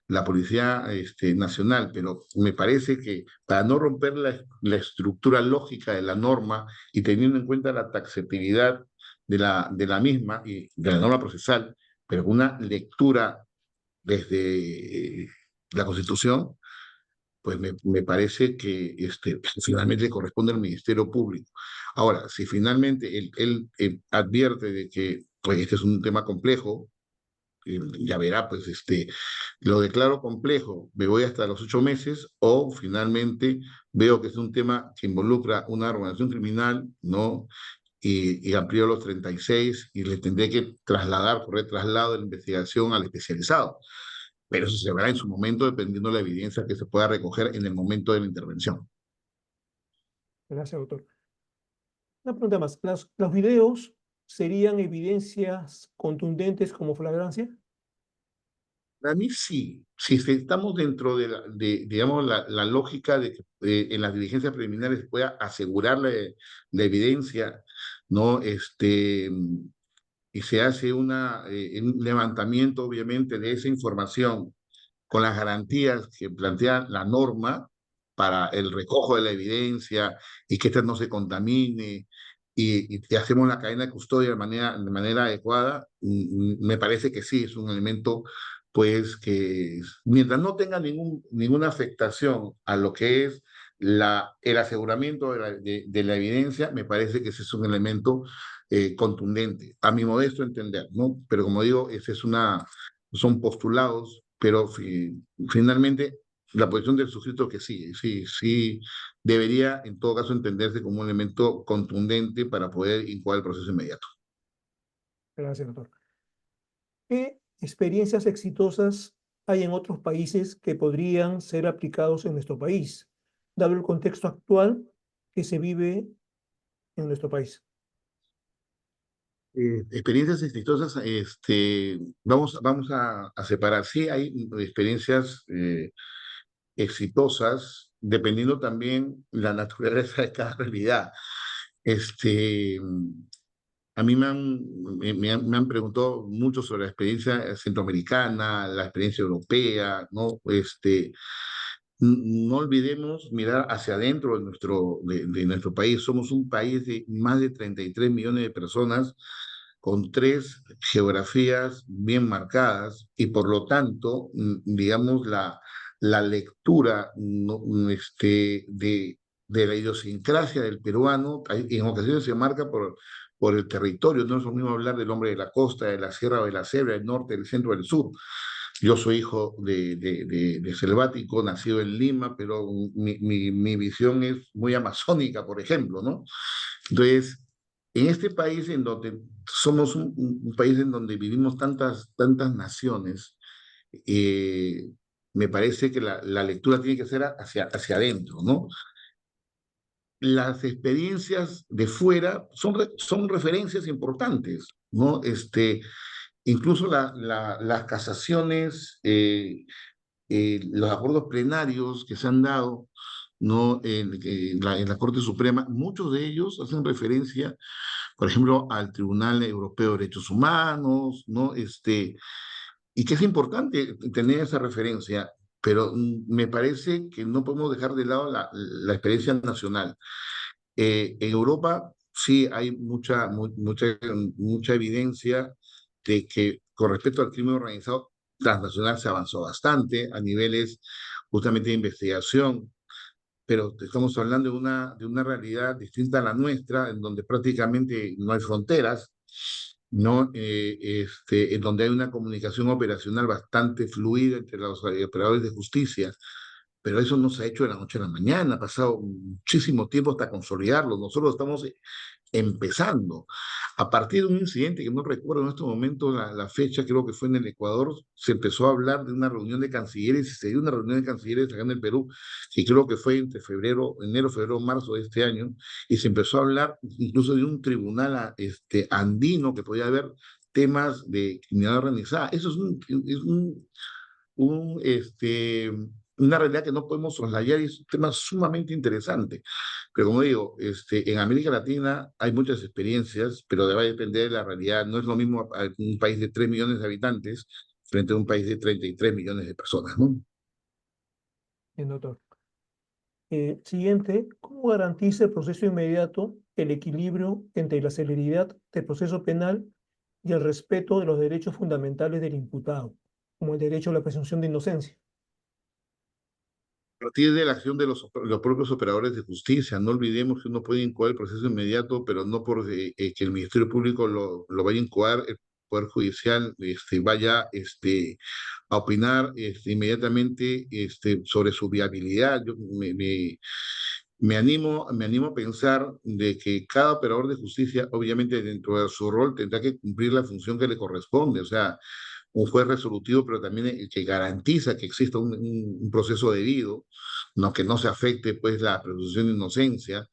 la Policía Nacional, pero me parece que para no romper la estructura lógica de la norma y teniendo en cuenta la taxatividad de la misma y de la norma procesal, pero una lectura desde la Constitución, pues me parece que finalmente corresponde al Ministerio Público. Ahora, si finalmente él advierte de que pues, este es un tema complejo, ya verá, pues lo declaro complejo, me voy hasta los 8 meses o finalmente veo que es un tema que involucra una organización criminal, ¿no? y amplió a los 36 y le tendría que trasladar, correr traslado de la investigación al especializado. Pero eso se verá en su momento dependiendo de la evidencia que se pueda recoger en el momento de la intervención. Gracias, doctor. Una pregunta más. ¿Los videos serían evidencias contundentes como flagrancia? Para mí sí, si estamos dentro digamos, la lógica de que en las diligencias preliminares se pueda asegurar la evidencia, ¿no? Y se hace un levantamiento, obviamente, de esa información con las garantías que plantea la norma para el recojo de la evidencia y que ésta no se contamine y hacemos la cadena de custodia de manera adecuada, me parece que sí, es un elemento, pues, que mientras no tenga ninguna afectación a lo que es el aseguramiento de la evidencia, me parece que ese es un elemento contundente, a mi modesto entender, ¿no? Pero como digo, son postulados, pero finalmente la posición del suscrito que sí, sí, sí, debería en todo caso entenderse como un elemento contundente para poder incoar el proceso inmediato. Gracias, doctor. ¿Qué experiencias exitosas hay en otros países que podrían ser aplicados en nuestro país, dado el contexto actual que se vive en nuestro país? Experiencias exitosas, vamos a separar. Sí, hay experiencias exitosas, dependiendo también la naturaleza de cada realidad. Este, A mí me han preguntado mucho sobre la experiencia centroamericana, la experiencia europea, ¿no? No olvidemos mirar hacia adentro de nuestro país. Somos un país de más de 33 millones de personas con tres geografías bien marcadas y por lo tanto, digamos, la lectura no, de la idiosincrasia del peruano en ocasiones se marca por el territorio. No es lo mismo hablar del hombre de la costa, de la sierra o de la selva, del norte, del centro, del sur. Yo soy hijo de selvático, nacido en Lima, pero mi visión es muy amazónica, por ejemplo, ¿no? Entonces, en este país en donde somos un país en donde vivimos tantas naciones, eh, me parece que la lectura tiene que ser hacia adentro, ¿no? Las experiencias de fuera son referencias importantes, ¿no? Incluso las casaciones, los acuerdos plenarios que se han dado, ¿no? En la Corte Suprema, muchos de ellos hacen referencia, por ejemplo, al Tribunal Europeo de Derechos Humanos, ¿no? Y que es importante tener esa referencia, pero me parece que no podemos dejar de lado la experiencia nacional. En Europa sí hay mucha evidencia de que con respecto al crimen organizado transnacional se avanzó bastante a niveles justamente de investigación, pero estamos hablando de una realidad distinta a la nuestra, en donde prácticamente no hay fronteras, ¿no? En donde hay una comunicación operacional bastante fluida entre los operadores de justicia, pero eso no se ha hecho de la noche a la mañana, ha pasado muchísimo tiempo hasta consolidarlo. Nosotros estamos empezando. A partir de un incidente que no recuerdo en estos momentos la fecha, creo que fue en el Ecuador, se empezó a hablar de una reunión de cancilleres y se dio una reunión de cancilleres acá en el Perú, que creo que fue entre enero, febrero, marzo de este año, y se empezó a hablar incluso de un tribunal andino que podía haber temas de criminalidad organizada. Eso un, este, una realidad que no podemos soslayar y es un tema sumamente interesante. Pero como digo, en América Latina hay muchas experiencias, pero debe depender de la realidad. No es lo mismo un país de 3 millones de habitantes frente a un país de 33 millones de personas, ¿no? Bien, doctor. Siguiente, ¿cómo garantiza el proceso inmediato el equilibrio entre la celeridad del proceso penal y el respeto de los derechos fundamentales del imputado, como el derecho a la presunción de inocencia? A partir de la acción de los propios operadores de justicia, no olvidemos que uno puede incoar el proceso inmediato, pero no por que el Ministerio Público lo vaya a incoar, el Poder Judicial vaya a opinar inmediatamente sobre su viabilidad. me animo a pensar de que cada operador de justicia, obviamente dentro de su rol, tendrá que cumplir la función que le corresponde, o sea, un juez resolutivo, pero también el que garantiza que exista un proceso debido, no que no se afecte pues la presunción de inocencia,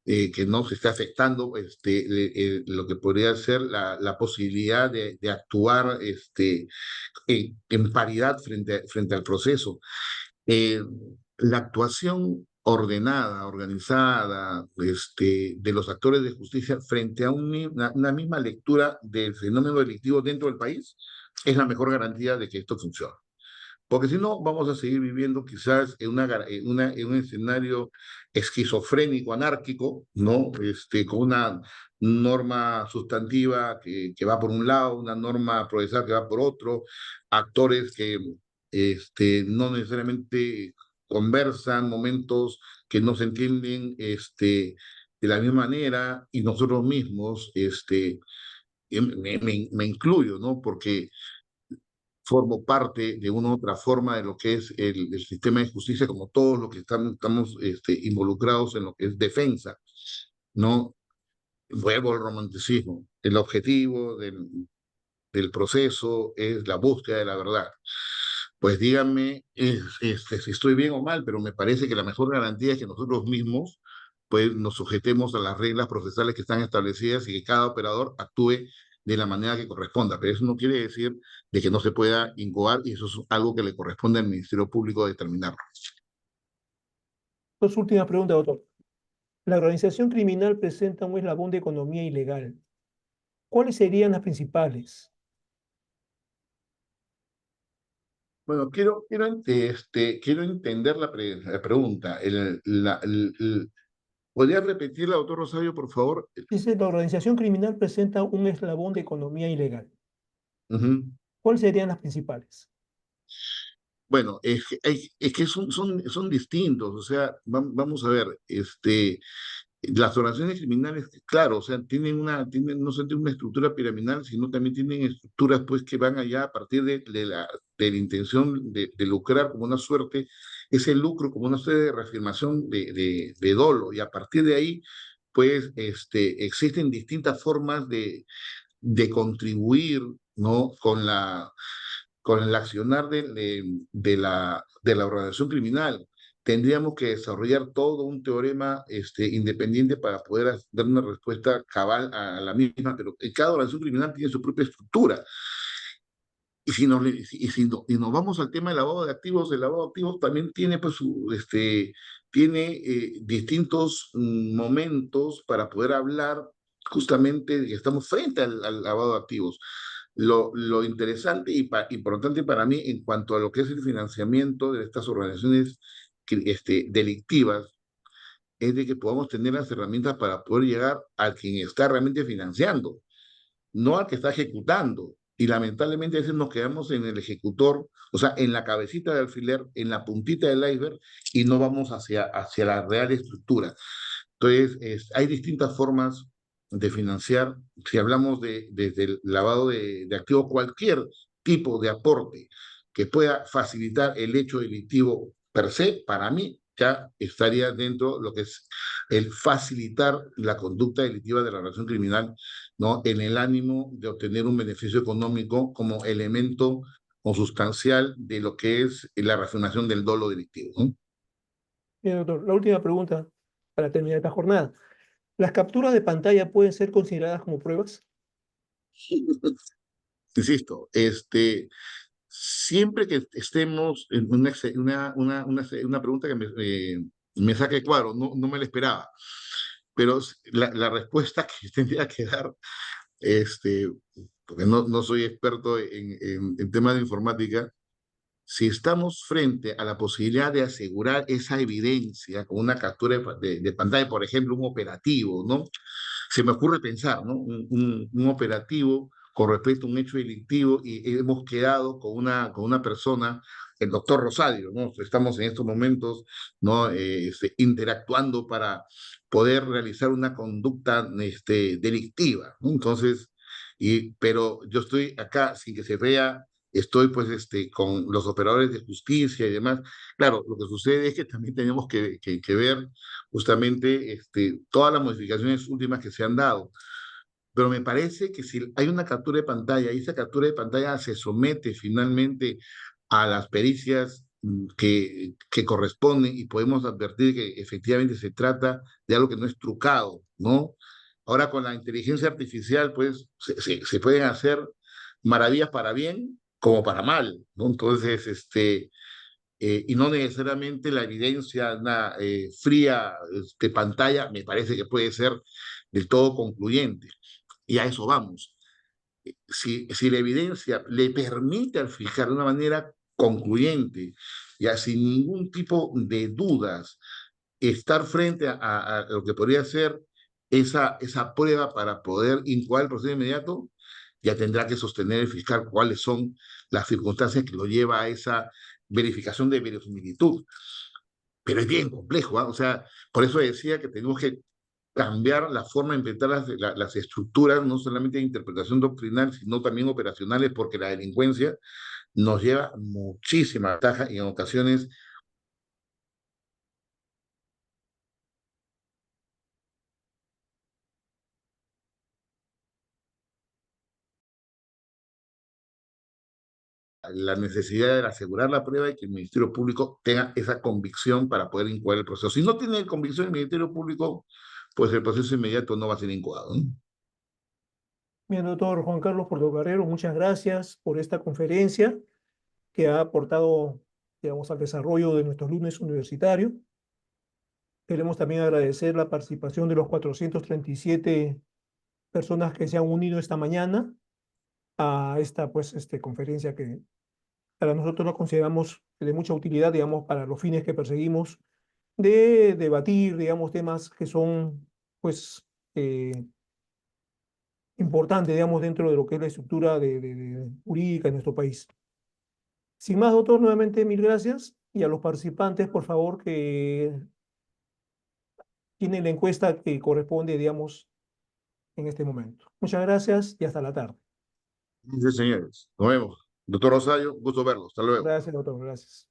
que no se esté afectando lo que podría ser la posibilidad de actuar en paridad frente al proceso. Eh, la actuación ordenada, organizada, de los actores de justicia frente a una misma lectura del fenómeno delictivo dentro del país es la mejor garantía de que esto funcione. Porque si no, vamos a seguir viviendo quizás en un escenario esquizofrénico, anárquico, ¿no? Con una norma sustantiva que va por un lado, una norma procesal que va por otro, actores que no necesariamente conversan, momentos que no se entienden de la misma manera, y nosotros mismos, me incluyo, ¿no? Porque formo parte de una u otra forma de lo que es el sistema de justicia, como todos los que estamos involucrados en lo que es defensa, ¿no? Vuelvo al romanticismo. El objetivo del proceso es la búsqueda de la verdad. Pues díganme si estoy bien o mal, pero me parece que la mejor garantía es que nosotros mismos pues nos sujetemos a las reglas procesales que están establecidas y que cada operador actúe de la manera que corresponda. Pero eso no quiere decir de que no se pueda incoar, y eso es algo que le corresponde al Ministerio Público determinarlo. Dos últimas preguntas, doctor. La organización criminal presenta un eslabón de economía ilegal. ¿Cuáles serían las principales? Bueno, quiero entender la pregunta. ¿Podría repetirla, doctor Rosario, por favor? Dice, la organización criminal presenta un eslabón de economía ilegal. Ujú. ¿Cuáles serían las principales? Bueno, es que son distintos, o sea, vamos a ver, las organizaciones criminales, claro, o sea, no solo tienen una estructura piramidal, sino también tienen estructuras pues que van allá a partir de la intención de lucrar como una suerte, ese lucro como una suerte de reafirmación de dolo, y a partir de ahí, pues, existen distintas formas de contribuir, ¿no? Con el accionar de la organización criminal. Tendríamos que desarrollar todo un teorema independiente para poder dar una respuesta cabal a la misma, pero cada organización criminal tiene su propia estructura. Y si nos vamos al tema del lavado de activos, el lavado de activos también tiene, pues, tiene distintos momentos para poder hablar justamente de que estamos frente al lavado de activos. Lo interesante y importante para mí en cuanto a lo que es el financiamiento de estas organizaciones delictivas es de que podamos tener las herramientas para poder llegar a quien está realmente financiando, no al que está ejecutando. Y lamentablemente a veces nos quedamos en el ejecutor, o sea, en la cabecita de alfiler, en la puntita del iceberg, y no vamos hacia la real estructura. Entonces, hay distintas formas de financiar. Si hablamos desde el lavado de activos, cualquier tipo de aporte que pueda facilitar el hecho delictivo per se, para mí ya estaría dentro de lo que es el facilitar la conducta delictiva de la relación criminal, ¿no? En el ánimo de obtener un beneficio económico como elemento consustancial de lo que es la reafirmación del dolo delictivo, ¿no? Bien, doctor, la última pregunta para terminar esta jornada. ¿Las capturas de pantalla pueden ser consideradas como pruebas? Insisto, siempre que estemos en una pregunta que me saque cuadro, no me la esperaba, pero la respuesta que tendría que dar, este, porque no soy experto en temas de informática, si estamos frente a la posibilidad de asegurar esa evidencia con una captura de pantalla, por ejemplo, un operativo, ¿no? Se me ocurre pensar, ¿no? Un operativo con respecto a un hecho delictivo, y hemos quedado con una persona, el doctor Rosario, ¿no? Estamos en estos momentos, ¿no? Interactuando para poder realizar una conducta delictiva, ¿no? Entonces, pero yo estoy acá sin que se vea estoy pues con los operadores de justicia y demás. Claro, lo que sucede es que también tenemos que ver justamente todas las modificaciones últimas que se han dado. Pero me parece que si hay una captura de pantalla y esa captura de pantalla se somete finalmente a las pericias que corresponden y podemos advertir que efectivamente se trata de algo que no es trucado, ¿no? Ahora con la inteligencia artificial, pues se pueden hacer maravillas para bien como para mal, ¿no? Entonces, y no necesariamente la evidencia una, fría de pantalla me parece que puede ser del todo concluyente. Y a eso vamos. Si la evidencia le permite al fiscal de una manera concluyente, ya sin ningún tipo de dudas, estar frente a lo que podría ser esa prueba para poder incoar el proceso inmediato, ya tendrá que sostener el fiscal cuáles son las circunstancias que lo lleva a esa verificación de verosimilitud. Pero es bien complejo, ¿ah? O sea, por eso decía que tenemos que cambiar la forma de implementar las estructuras, no solamente de interpretación doctrinal, sino también operacionales, porque la delincuencia nos lleva muchísima ventaja y en ocasiones la necesidad de asegurar la prueba y que el Ministerio Público tenga esa convicción para poder incoar el proceso. Si no tiene convicción el Ministerio Público, pues el proceso inmediato no va a ser incoado, ¿no? Bien, doctor Juan Carlos Portocarrero, muchas gracias por esta conferencia que ha aportado, digamos, al desarrollo de nuestros lunes universitarios. Queremos también agradecer la participación de los 437 personas que se han unido esta mañana a esta pues, conferencia que para nosotros lo consideramos de mucha utilidad, digamos, para los fines que perseguimos de debatir, digamos, temas que son, pues, importantes, digamos, dentro de lo que es la estructura de jurídica en nuestro país. Sin más, doctor, nuevamente mil gracias y a los participantes, por favor, que tienen la encuesta que corresponde, digamos, en este momento. Muchas gracias y hasta la tarde. Sí, señores. Nos vemos. Doctor Rosario, gusto verlo. Hasta luego. Gracias, doctor. Gracias.